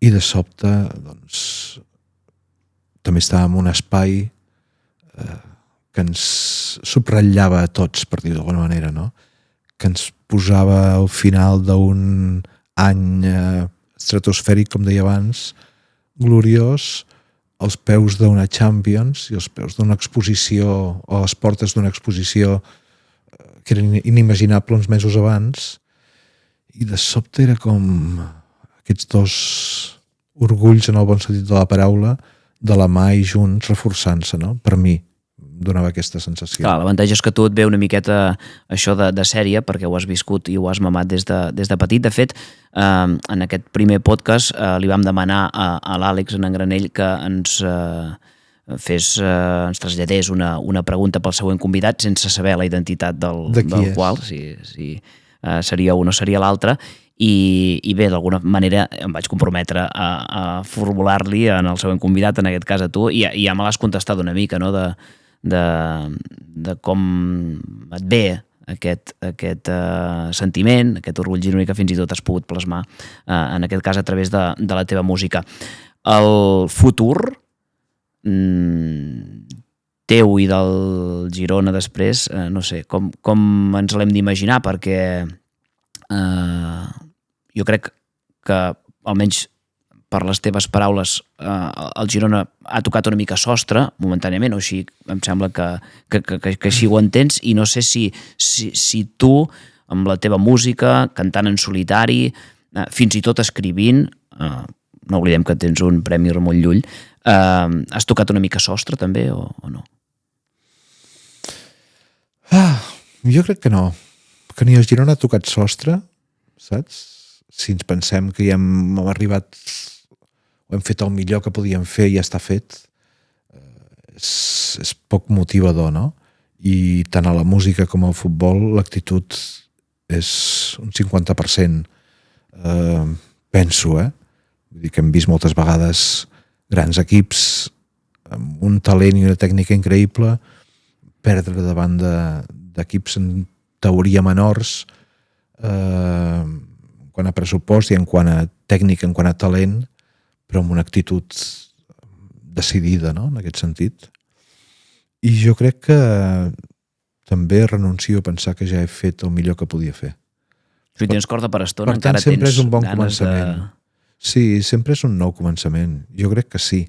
i de sobte, doncs, també estàvem en un espai que ens subratllava a tots, per dir-ho d'alguna manera, no? Que ens posava al final d'un any estratosfèric, com deia abans, gloriós, als peus d'una Champions i als peus d'una exposició o a les portes d'una exposició que era inimaginable uns mesos abans, i de sobte era com aquests dos orgulls, en el bon sentit de la paraula, de la mà i junts reforçant-se, no? Per mi donava aquesta sensació. Clar, l'avantatge és que tu et ve una miqueta això de sèrie, perquè ho has viscut i ho has mamat des de petit. De fet, en aquest primer podcast li vam demanar a l'Àlex en Granell que ens traslladés una pregunta pel següent convidat sense saber la identitat del qual, si seria un o seria l'altre, i bé, d'alguna manera em vaig comprometre a formular-li en el següent convidat, en aquest cas a tu, i ja me l'has contestat una mica, no?, de com et ve aquest sentiment, aquest orgull gironí que fins i tot has pogut plasmar, en aquest cas a través de la teva música. El futur teu i del Girona després, no sé, com ens l'hem d'imaginar, perquè jo crec que, almenys per les teves paraules, el Girona ha tocat una mica sostre momentàniament, o així em sembla que així ho entens, i no sé si tu, amb la teva música, cantant en solitari, fins i tot escrivint, no oblidem que tens un Premi Ramon Llull, has tocat una mica sostre també o no? Jo crec que no, que ni el Girona ha tocat sostre, saps? Si ens pensem que ja hem arribat o hem fet el millor que podíem fer i ja està fet, és poc motivador, no? I tant a la música com al futbol l'actitud és un 50%, penso, Vull dir que hem vist moltes vegades grans equips amb un talent i una tècnica increïble perdre davant d'equips en teoria menors, en quant a pressupost i en quant a tècnica, en quant a talent, però amb una actitud decidida, no?, en aquest sentit. I jo crec que també renuncio a pensar que ja he fet el millor que podia fer. Si tens corda per estona, per tant, encara tens sempre és un bon ganes començament. Sí, sempre és un nou començament. Jo crec que sí.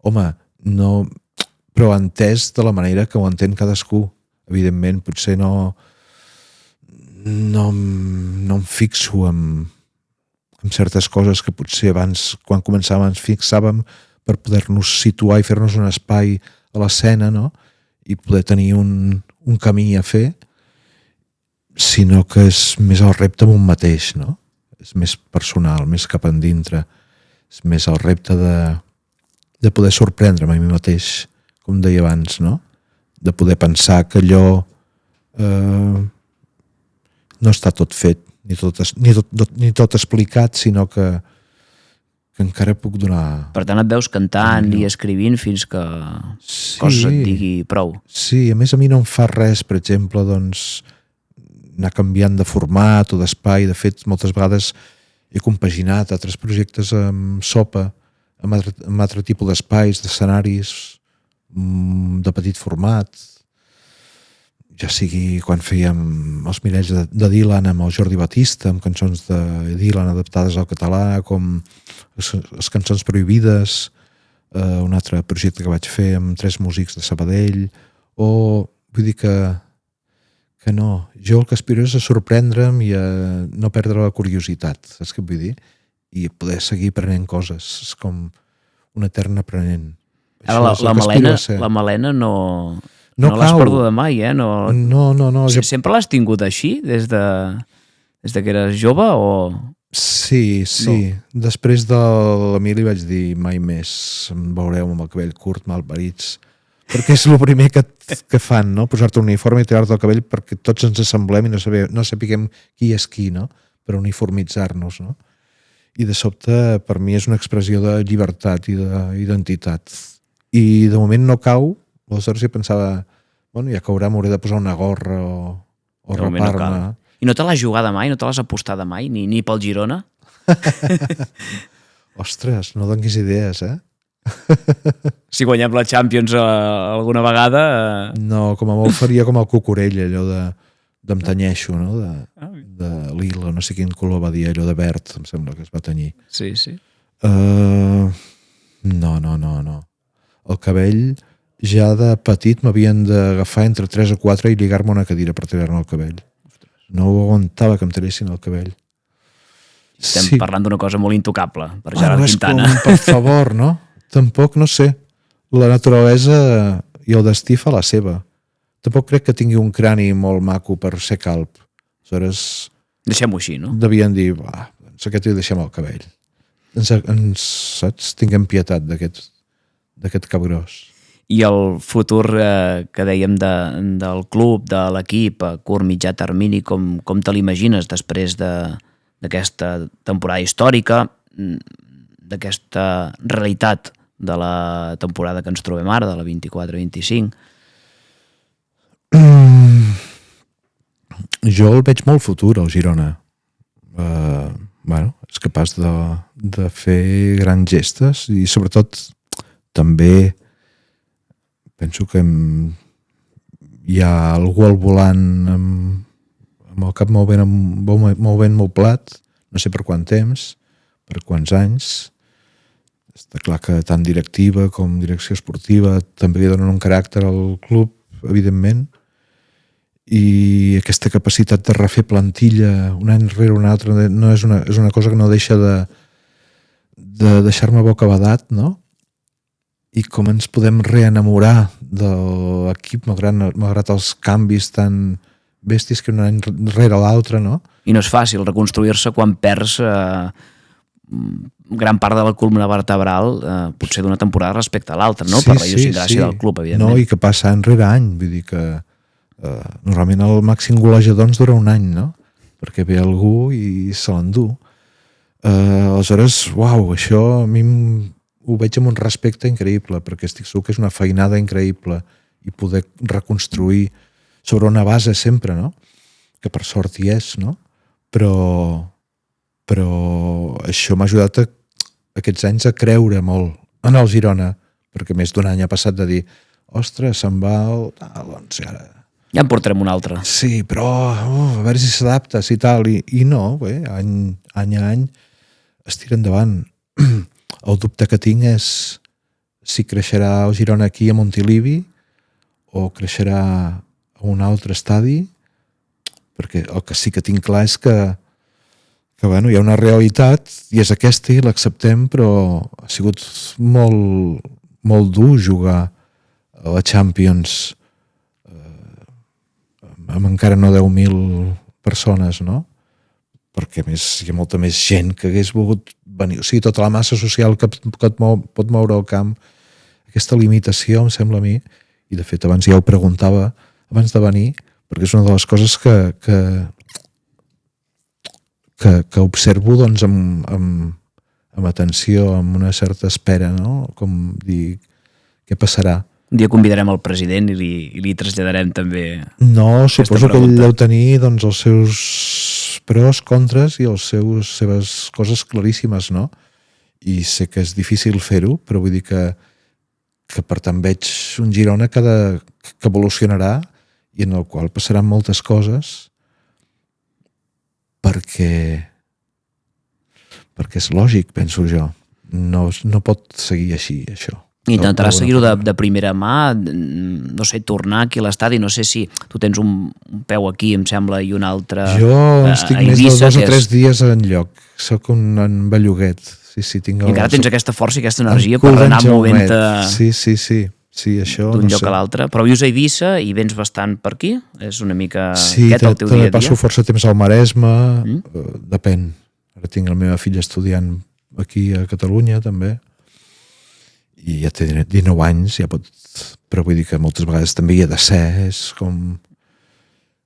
Home, no, però entès de la manera que ho entén cadascú. Evidentment, potser no em fixo en certes coses que potser abans, quan començàvem, ens fixàvem per poder-nos situar i fer-nos un espai a l'escena, no?, i poder tenir un camí a fer, sinó que és més el repte amb un mateix, no? És més personal, més cap endintre. És més el repte de poder sorprendre'm a mi mateix, com deia abans, no? De poder pensar que allò no està tot fet, ni tot explicat, sinó que encara puc donar... Per tant, et veus cantant i escrivint fins que cosa et digui prou. Sí, a més a mi no em fa res, per exemple, doncs, anar canviant de format o d'espai. De fet, moltes vegades he compaginat altres projectes amb Sopa, amb altre tipus d'espais, d'escenaris de petit format, ja sigui quan fèiem els miralls de Dylan amb el Jordi Batista, amb cançons de Dylan adaptades al català, com les cançons prohibides, un altre projecte que vaig fer amb 3 músics de Sabadell, o vull dir que no. Jo el que aspiro és a sorprendre'm i a no perdre la curiositat, saps què vull dir? I poder seguir aprenent coses. És com un etern aprenent. Ara, la melena no l'has perduda mai, No. Sempre l'has tingut així, des que eres jove, o...? Sí. No. Després de l'Emili vaig dir mai més em veureu amb el cabell curt, malparits, perquè és el primer que fan, no? Posar-te un uniforme i tirar-te el cabell perquè tots ens assemblem i no sapiguem qui és qui, no? Per uniformitzar-nos, no? I de sobte, per mi, és una expressió de llibertat i d'identitat. I de moment no cau. Aleshores jo pensava, bueno, ja caurà, m'hauré de posar una gorra o rapar-me. I no te l'has jugada mai? No te l'has apostada mai? Ni pel Girona? Ostres, no donis idees, Si guanyem la Champions alguna vegada... No, com a molt faria com el Cucurell, allò d'em tenyeixo, no? De lila, no sé quin color va dir, allò de verd, em sembla que es va tenyir. Sí. No. El cabell, ja de petit m'havien d'agafar entre 3 o 4 i lligar-me una cadira per tirar-me el cabell. No ho aguantava que em tiressin el cabell. Estem parlant d'una cosa molt intocable per Gerard Quintana. Per favor, no? Tampoc, no sé. La naturalesa i el destí fa la seva. Tampoc crec que tingui un crani molt maco per ser calb. Aleshores... Deixem-ho així, no? Devien dir, doncs aquest hi deixem el cabell. Saps? Tinguem pietat d'aquest cabrós. I el futur que dèiem del club, de l'equip, a curt mitjà termini, com te l'imagines després d'aquesta temporada històrica, d'aquesta realitat de la temporada que ens trobem ara, de la 24-25? Jo el veig molt futur, el Girona. És capaç de fer grans gestes i sobretot també penso que hi ha algú al volant amb el cap molt ben moblat, no sé per quant temps, per quants anys. Està clar que tant directiva com direcció esportiva també li donen un caràcter al club, evidentment, i aquesta capacitat de refer plantilla un any rere un altre és una cosa que no deixa de deixar-me bocabadat, no? I com ens podem reenamorar de l'equip malgrat els canvis tan bèsties que un any rere l'altre, no? I no és fàcil reconstruir-se quan perds gran part de la columna vertebral potser d'una temporada respecte a l'altra, no? Per la idiosincràsia del club, evidentment. No, i que passa any rere any, vull dir que normalment el màxim golejador ens dura un any, no? Perquè ve algú i se l'endú. Aleshores, això a mi ho veig amb un respecte increïble, perquè estic segur que és una feinada increïble i poder reconstruir sobre una base sempre, no? Que per sort hi és, no? Però això m'ha ajudat aquests anys a creure molt en el Girona, perquè més d'un any ha passat de dir ostres, se'n va doncs ara... Ja en portarem un altre. Sí, però a veure si s'adapta, si tal, i no, any a any es tira endavant. El dubte que tinc és si creixerà el Girona aquí a Montilivi o creixerà a un altre estadi, perquè el que sí que tinc clar és que hi ha una realitat i és aquesta i l'acceptem, però ha sigut molt dur jugar a la Champions amb encara no 10.000 persones, no? Perquè a més hi ha molta més gent que hagués volgut venir, o sigui, tota la massa social que pot moure el camp, aquesta limitació em sembla a mi, i de fet abans ja ho preguntava abans de venir, perquè és una de les coses que observo doncs amb atenció, amb una certa espera, no? Com dir, què passarà? Un dia convidarem el president i li traslladarem també. No, suposo que ell deu tenir doncs, els seus pros, contres i les seves coses claríssimes, no? I sé que és difícil fer-ho, però vull dir que per tant veig un Girona que evolucionarà i en el qual passaran moltes coses perquè és lògic, penso jo. No pot seguir així, això. I intentarà seguir-ho de primera mà, no sé, tornar aquí a l'estadi, no sé si tu tens un peu aquí, em sembla, i un altre jo estic més de 2 o 3 dies en lloc. Soc un belluguet. Sí, tinc i encara tens aquesta força i aquesta energia per anar movent-te d'un lloc a l'altre. Però vius a Eivissa i vens bastant per aquí? És una mica aquest el teu dia a dia? Sí, passo força temps al Maresme, depèn. Ara tinc la meva filla estudiant aquí a Catalunya, també. I ja té 19 anys, però vull dir que moltes vegades també hi ha de ser, és com...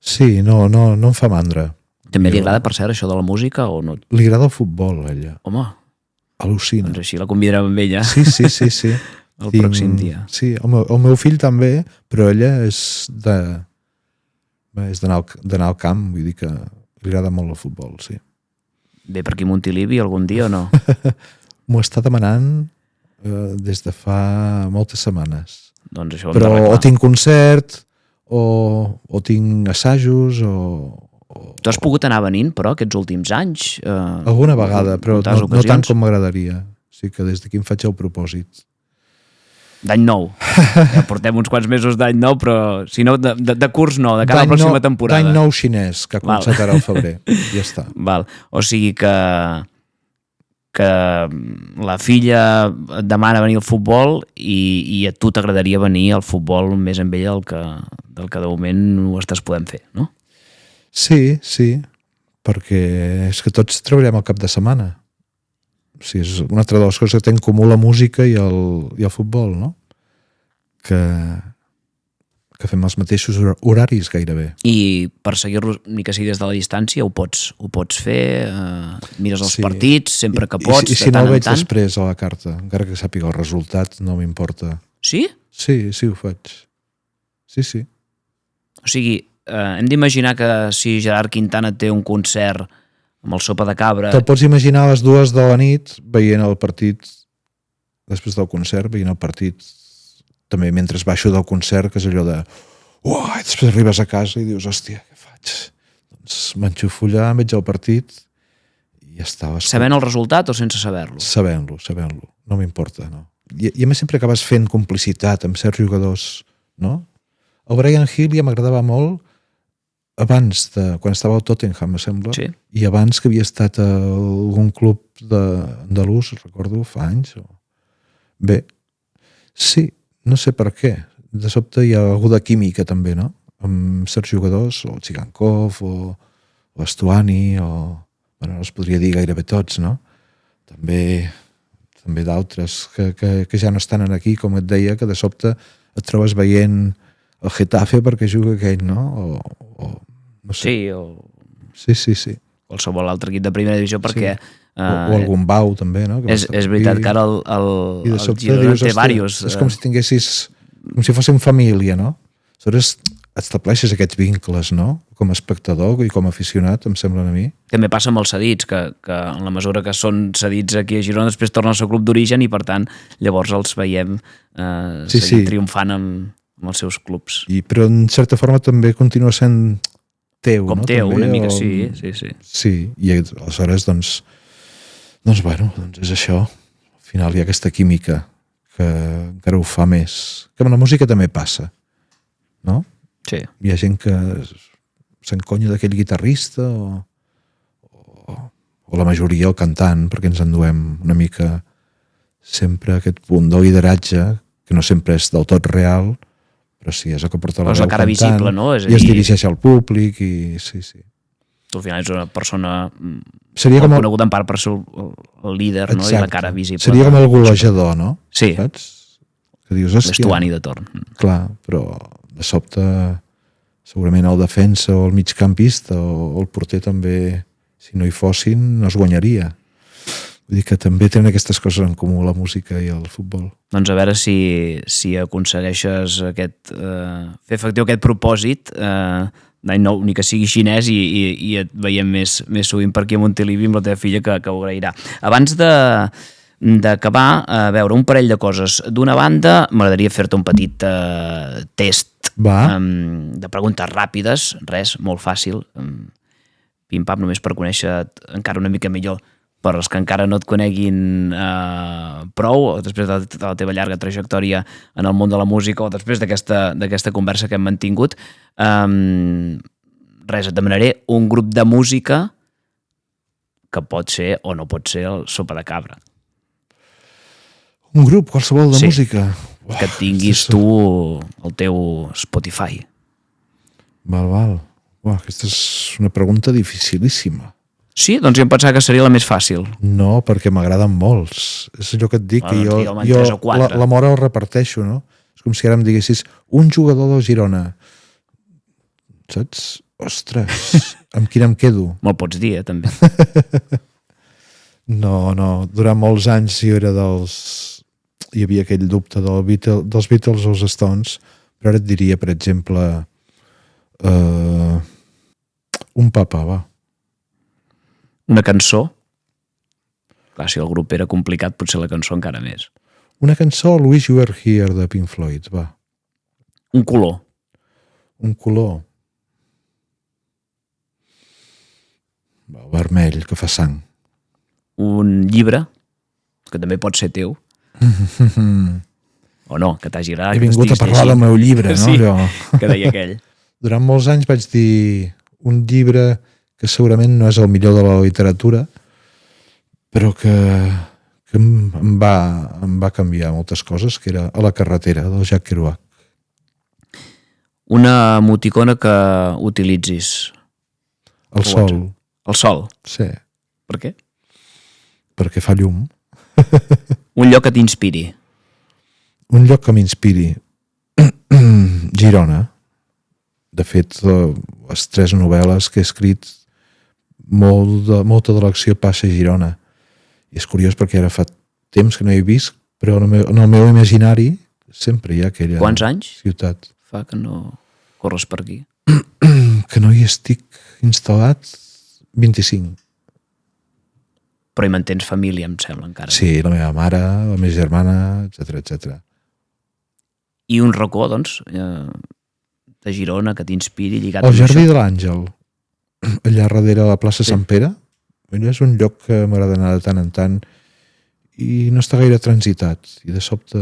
Sí, no em fa mandra. També li agrada, per cert, això de la música o no? Li agrada el futbol, ella. Home, al·lucina. doncs així la convidarem amb ella. Sí. El pròxim dia. Sí, el meu fill també, però ella és d'anar al camp, vull dir que li agrada molt el futbol, sí. Ve per aquí a Montilivi algun dia o no? M'ho està demanant des de fa moltes setmanes. Doncs això ho hem Però d'arreglar. o tinc concert, o tinc assajos, Tu has pogut anar venint, però, aquests últims anys? alguna vegada, però moltes no tant ocasions? com m'agradaria. Sí que des d'aquí em faig el propòsit. D'any nou. Ja portem uns quants mesos d'any nou, però si no, de curs no, de cara a la pròxima temporada. D'any nou xinès, que ha començat ara al febrer. Ja està. Val. O sigui que la filla et demana venir al futbol i a tu t'agradaria venir al futbol més amb ella del que de moment ho estàs podent fer, no? Sí, perquè és que tots treballarem al cap de setmana. O sigui, és una altra de les coses que té en comú la música i el futbol, no? Que fem els mateixos horaris gairebé. I per seguir-los, ni que sigui des de la distància, ho pots fer, mires els partits sempre que pots, I si no el veig després a la carta, encara que sàpiga el resultat, no m'importa. Sí? Sí, ho faig. Sí. O sigui, hem d'imaginar que si Gerard Quintana té un concert amb el Sopa de Cabra... Te'l pots imaginar a les 2 de la nit veient el partit, després del concert, veient el partit també mentre baixo del concert, que és allò de i després arribes a casa i dius, hòstia, què faig? Doncs m'enxufo allà, em veig el partit i ja està. Sabent el resultat o sense saber-lo? Sabent-lo, no m'importa, no. I a més sempre acabes fent complicitat amb certs jugadors, no? El Brian Hill ja m'agradava molt abans quan estava al Tottenham, me sembla, sí. I abans que havia estat a algun club d'andalús, recordo, fa anys. Bé, sí, no sé per què. De sobte hi ha algú de química també, no? Amb certs jugadors, o Chigankov, o Estuani, bueno, no es podria dir gairebé tots, no? També d'altres que ja no estan aquí, com et deia, que de sobte et trobes veient el Getafe perquè juga aquell, no? No sé. Sí. Qualsevol altre equip de primera divisió perquè... O el Gumbau també, no? És veritat que ara el Girona té diversos. És com si tinguessis, com si fossin família, no? Aleshores estableixes aquests vincles, no? Com a espectador i com a aficionat, em sembla a mi. També passa amb els cedits, que en la mesura que són cedits aquí a Girona després tornen al seu club d'origen i per tant llavors els veiem seguir triomfant amb els seus clubs. Però en certa forma també continua sent teu, com no? teu, també, una mica, sí. Sí, i aleshores doncs és això. Al final hi ha aquesta química que encara ho fa més. Que amb la música també passa, no? Sí. Hi ha gent que s'enconya d'aquell guitarrista o la majoria el cantant, perquè ens enduem una mica sempre aquest punt de lideratge, que no sempre és del tot real, però sí, és el que porta la veu cara cantant, visible, no? I es dirigeix al públic i sí. Tu al final ets una persona coneguda en part per ser el líder, no? I la cara visible. Seria com el golejador, no? Sí. Saps? Que dius, hòstia... L'Estuani de torn. Clar, però de sobte segurament el defensa o el migcampista o el porter també, si no hi fossin, no es guanyaria. Vull dir que també tenen aquestes coses en comú, la música i el futbol. Doncs a veure si aconsegueixes fer efectiu aquest propòsit d'any nou, ni que sigui xinès i et veiem més sovint per aquí a Montilivi amb la teva filla que ho agrairà. Abans d'acabar, a veure, un parell de coses. D'una banda, m'agradaria fer-te un petit test de preguntes ràpides, res, molt fàcil, pim-pam, només per conèixer encara una mica millor per als que encara no et coneguin prou, després de la teva llarga trajectòria en el món de la música o després d'aquesta conversa que hem mantingut. Res, et demanaré un grup de música que pot ser o no pot ser el Sopa de Cabra. Un grup, qualsevol de música? Que tinguis tu el teu Spotify. Val. Aquesta és una pregunta dificilíssima. Sí? Doncs jo em pensava que seria la més fàcil. No, perquè m'agraden molts. És allò que et dic, que jo l'amor el reparteixo, no? És com si ara em diguessis un jugador del Girona. Saps? Ostres, amb quin em quedo? Me'l pots dir, també. No, durant molts anys jo era hi havia aquell dubte dels Beatles o els Stones, però ara et diria, per exemple, un Papa, va. Una cançó? Clar, si el grup era complicat, potser la cançó encara més. Una cançó, Wish You Were Here, de Pink Floyd, va. Un color. Un color. Va, vermell, que fa sang. Un llibre, que també pot ser teu. O no, que t'hagi agradat. He vingut a parlar del meu llibre, no? Sí, Allò. que deia aquell. Durant molts anys vaig dir un llibre que segurament no és el millor de la literatura, però que em va canviar moltes coses, que era A la carretera, del Jack Kerouac. Una emoticona que utilitzis. El sol. El sol. Sí. Per què? Perquè fa llum. Un lloc que t'inspiri. Un lloc que m'inspiri. Girona. De fet, les 3 novel·les que he escrit, molta de l'acció passa a Girona. I és curiós perquè ara fa temps que no he vist, però en el meu imaginari sempre hi ha aquella Quants anys ciutat. fa que no corres per aquí? Que no hi estic instal·lat 25. Però hi mantens família, em sembla, encara. Sí, la meva mare, la meva germana, etc. I un racó, doncs, de Girona que t'inspiri lligat El amb Jardí això. de l'Àngel, allà darrere la plaça Sant Pere, allò és un lloc que m'agrada anar de tant en tant i no està gaire transitat. I de sobte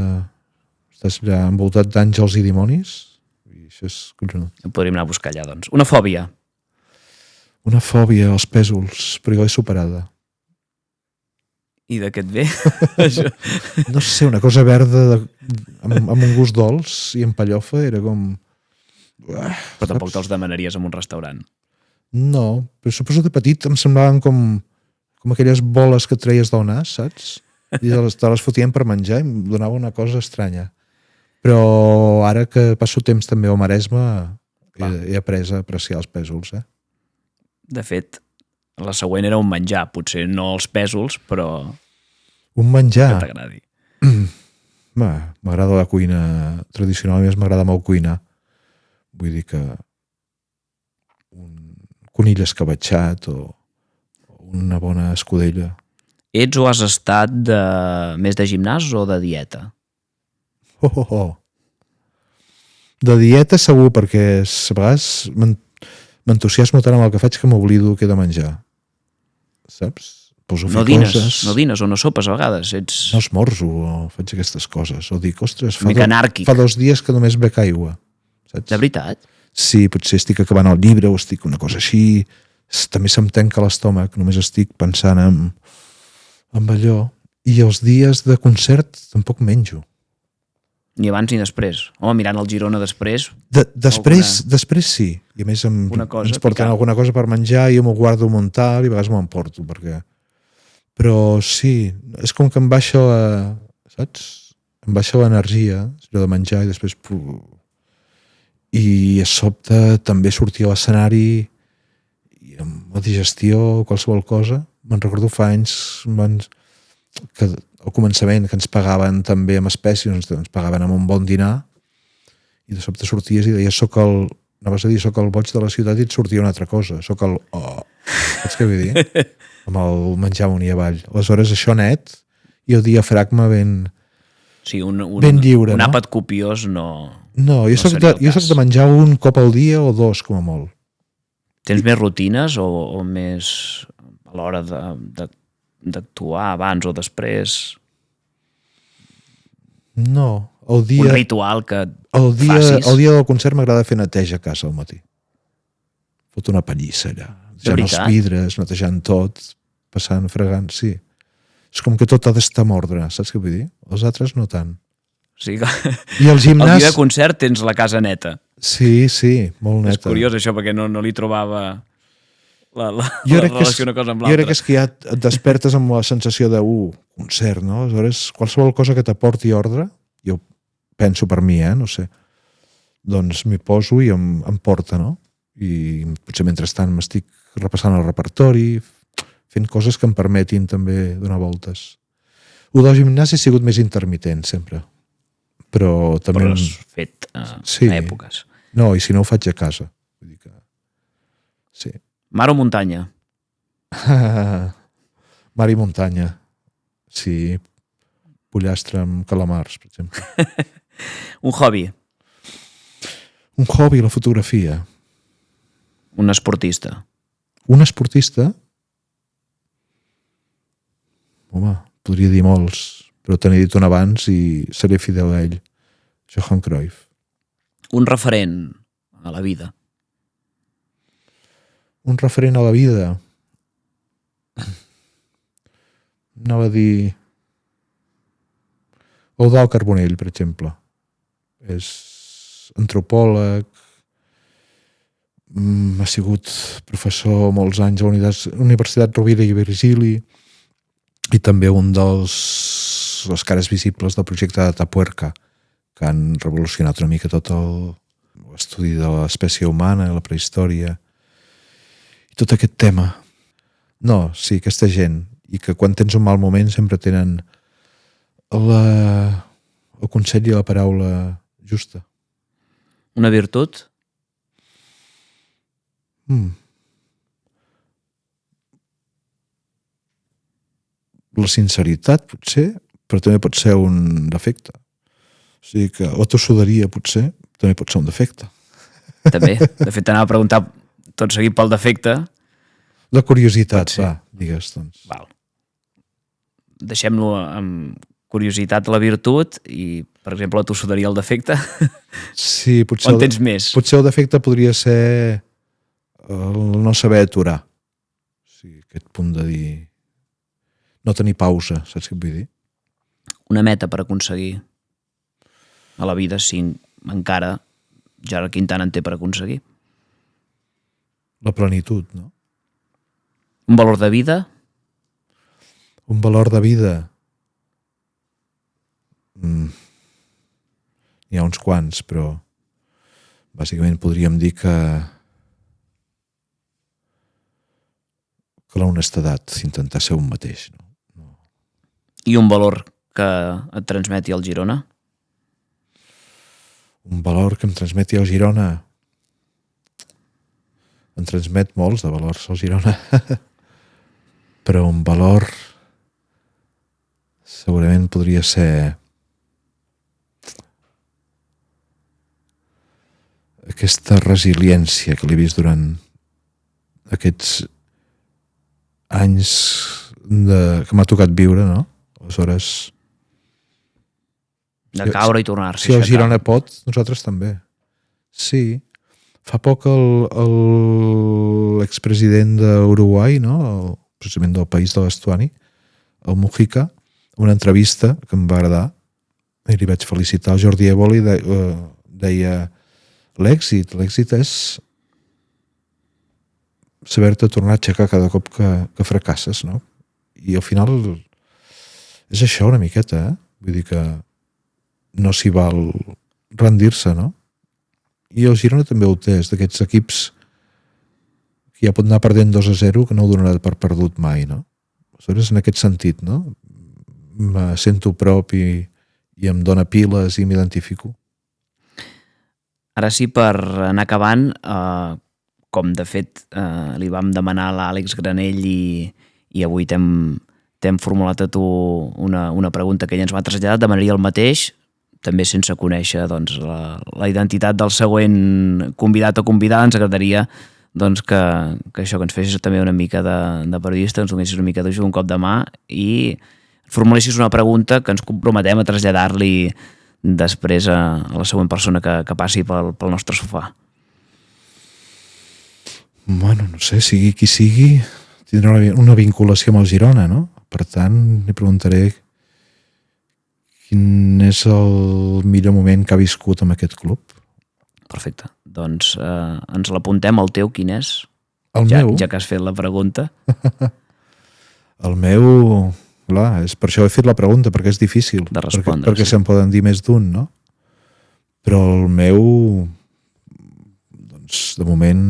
estàs allà envoltat d'àngels i dimonis i això és collonut. Podríem anar a buscar allà, doncs. Una fòbia. Una fòbia als pèsols, però jo l'he superada. I de què et ve? Això. No sé, una cosa verda amb un gust dolç i en pallofa era com... Però tampoc te'ls demanaries en un restaurant. No, però suposo de petit em semblaven com aquelles boles que treies del nas, saps? I te les fotien per menjar i em donava una cosa estranya. Però ara que passo temps també al Maresme he après a apreciar els pèsols, eh? De fet, la següent era un menjar, potser no els pèsols, però Un menjar. que t'agradi. M'agrada la cuina tradicional, a més m'agrada molt cuinar. Vull dir que un conill escabatxat o una bona escudella. Ets o has estat més de gimnàs o de dieta? De dieta segur, perquè a vegades m'entusiasmo tant amb el que faig que m'oblido que he de menjar. Saps? No dines o no sopes a vegades. No esmorzo o faig aquestes coses. O dic, ostres, anàrquic. fa 2 dies que només bec aigua. Saps? De veritat? Sí, potser estic acabant el llibre o estic una cosa així. També se'm tanca l'estómac, només estic pensant en allò. I els dies de concert tampoc menjo. Ni abans ni després. Home, mirant el Girona després... Després sí. I a més ens porten alguna cosa per menjar i jo m'ho guardo un muntal i a vegades m'ho emporto, perquè... Però sí, és com que em baixa saps? Em baixa l'energia, allò de menjar i després... I a sobte també sortir a l'escenari i amb la digestió o qualsevol cosa. Me'n recordo fa anys que al començament que ens pagaven també amb espècies, ens pagaven amb un bon dinar i de sobte sorties i deies anaves a dir soc el boig de la ciutat i et sortia una altra cosa, soc el saps què vull dir? Amb el menjar amunt i avall. Aleshores això net i el diafragma ben lliure. Un àpat copiós no... No, jo soc de menjar un cop al dia o 2 com a molt. Tens més rutines o més a l'hora d'actuar abans o després? No, el dia... Un ritual que facis? El dia del concert m'agrada fer neteja a casa al matí. Fot una pallissa allà. Netejant els vidres, netejant tot, passant, fregant, sí. És com que tot ha d'estar en ordre, saps què vull dir? Els altres no tant. Sí, i el gimnàs... El dia de concert tens la casa neta. Sí, molt neta. És curiós això, perquè no li trobava la relació una cosa amb l'altra. Jo crec que és que ja et despertes amb la sensació de concert, no? Aleshores, qualsevol cosa que t'aporti ordre, jo penso per mi, no sé, doncs m'hi poso i em porta, no? I potser mentrestant m'estic repassant el repertori, fent coses que em permetin també donar voltes. El del gimnàs ha sigut més intermitent, sempre. Però també... Però has fet a èpoques. No, i si no ho faig a casa. Vull dir que... Sí. Mar o muntanya? Mar i muntanya. Sí. pollastre amb calamars, per exemple. Un hobby, Un hobby, la fotografia. un esportista, Un esportista? Home, podria dir molts, però te n'he dit un abans i seré fidel a ell. Johan Cruyff. un referent a la vida, Un referent a la vida. Anava a dir... Eudald Carbonell, per exemple. És antropòleg, ha sigut professor molts anys a la Universitat Rovira i Virgili i també un les cares visibles del projecte de Tapuerca, que han revolucionat una mica tot l'estudi de l'espècie humana, la prehistòria i tot aquest tema. No, sí, aquesta gent, i que quan tens un mal moment sempre tenen el consell i la paraula justa. una virtut, La sinceritat, potser, però també pot ser un defecte. O sigui que la tossuderia, potser, també pot ser un defecte. també. De fet, t'anava a preguntar tot seguit pel defecte. La curiositat, va, digues, doncs. Val. Deixem-lo amb curiositat la virtut i, per exemple, la tossuderia el defecte. Sí, potser... On tens més? Potser el defecte podria ser el no saber aturar. O sigui, aquest punt de dir... No tenir pausa, saps què et vull dir? Una meta per aconseguir a la vida, si encara Gerard Quintana en té per aconseguir. La plenitud, no? Un valor de vida, Un valor de vida... N'hi ha uns quants, però bàsicament podríem dir que la honestedat, intentar ser un mateix. No? i un valor que et transmeti el Girona. Un valor que em transmeti el Girona. Em transmet molts de valors el Girona. Però un valor segurament podria ser aquesta resiliència que l'he vist durant aquests anys que m'ha tocat viure, no? Aleshores... De caure i tornar-se. Si el Girona pot, nosaltres també. Sí. Fa poc l'expresident d'Uruguai, no? Precisament del país de l'Estuani, el Mujica, una entrevista que em va agradar i li vaig felicitar al Jordi Évole i deia l'èxit és saber-te tornar a aixecar cada cop que fracasses, no? I al final és això una miqueta, eh? Vull dir que no s'hi val rendir-se, no? I el Girona també ho té, és d'aquests equips que ja pot anar perdent 2-0 que no ho donarà per perdut mai, no? Aleshores, en aquest sentit, no? Me sento prop i em dóna piles i m'identifico. Ara sí, per anar acabant, com de fet li vam demanar a l'Àlex Granell i avui t'hem formulat a tu una pregunta que ella ens va traslladar, demanaria el mateix, també sense conèixer doncs, la identitat del següent convidat o convidada. Ens agradaria doncs, que això, que ens fessis també una mica de periodista, ens donessis una mica d'ajuda, un cop de mà i formulessis una pregunta que ens comprometem a traslladar-li després a la següent persona que passi pel nostre sofà. Bueno, no sé, sigui qui sigui, tindrà una vinculació amb el Girona, no? Per tant, li preguntaré quin és el millor moment que ha viscut amb aquest club. Perfecte. Doncs ens l'apuntem. El teu quin és? El meu? Ja que has fet la pregunta. El meu... Clar, és per això he fet la pregunta, perquè és difícil. De respondre. Perquè se'n poden dir més d'un, no? Però el meu... Doncs, de moment,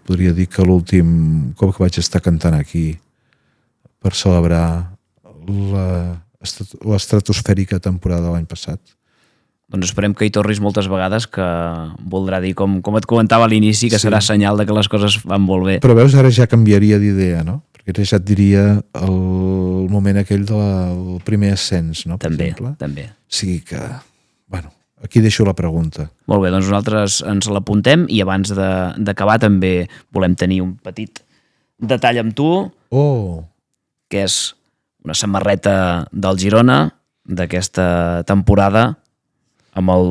podria dir que l'últim cop que vaig estar cantant aquí per celebrar l'estratosfèrica temporada de l'any passat. Doncs esperem que hi tornis moltes vegades, que voldrà dir, com et comentava a l'inici, que serà senyal de que les coses van molt bé. Però veus, ara ja canviaria d'idea, no? Perquè ja et diria el moment aquell del primer ascens, no? Per exemple. També. O sigui que, bueno, aquí deixo la pregunta. Molt bé, doncs nosaltres ens l'apuntem i abans d'acabar també volem tenir un petit detall amb tu, que és una samarreta del Girona d'aquesta temporada amb el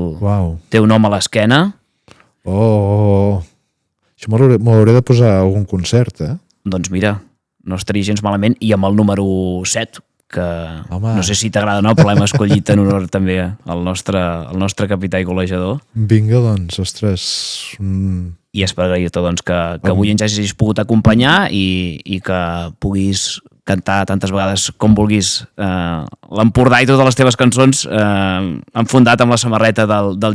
teu nom a l'esquena. Això m'ho hauré de posar a algun concert, Doncs mira, no estaria gens malament, i amb el número 7, que no sé si t'agrada o no, però l'hem escollit en honor també al nostre capità i golejador. Vinga, doncs, ostres. I és per agrair-te que avui ens hagis pogut acompanyar i que puguis cantar tantes vegades com vulguis l'Empordà i totes les teves cançons enfundat amb la samarreta del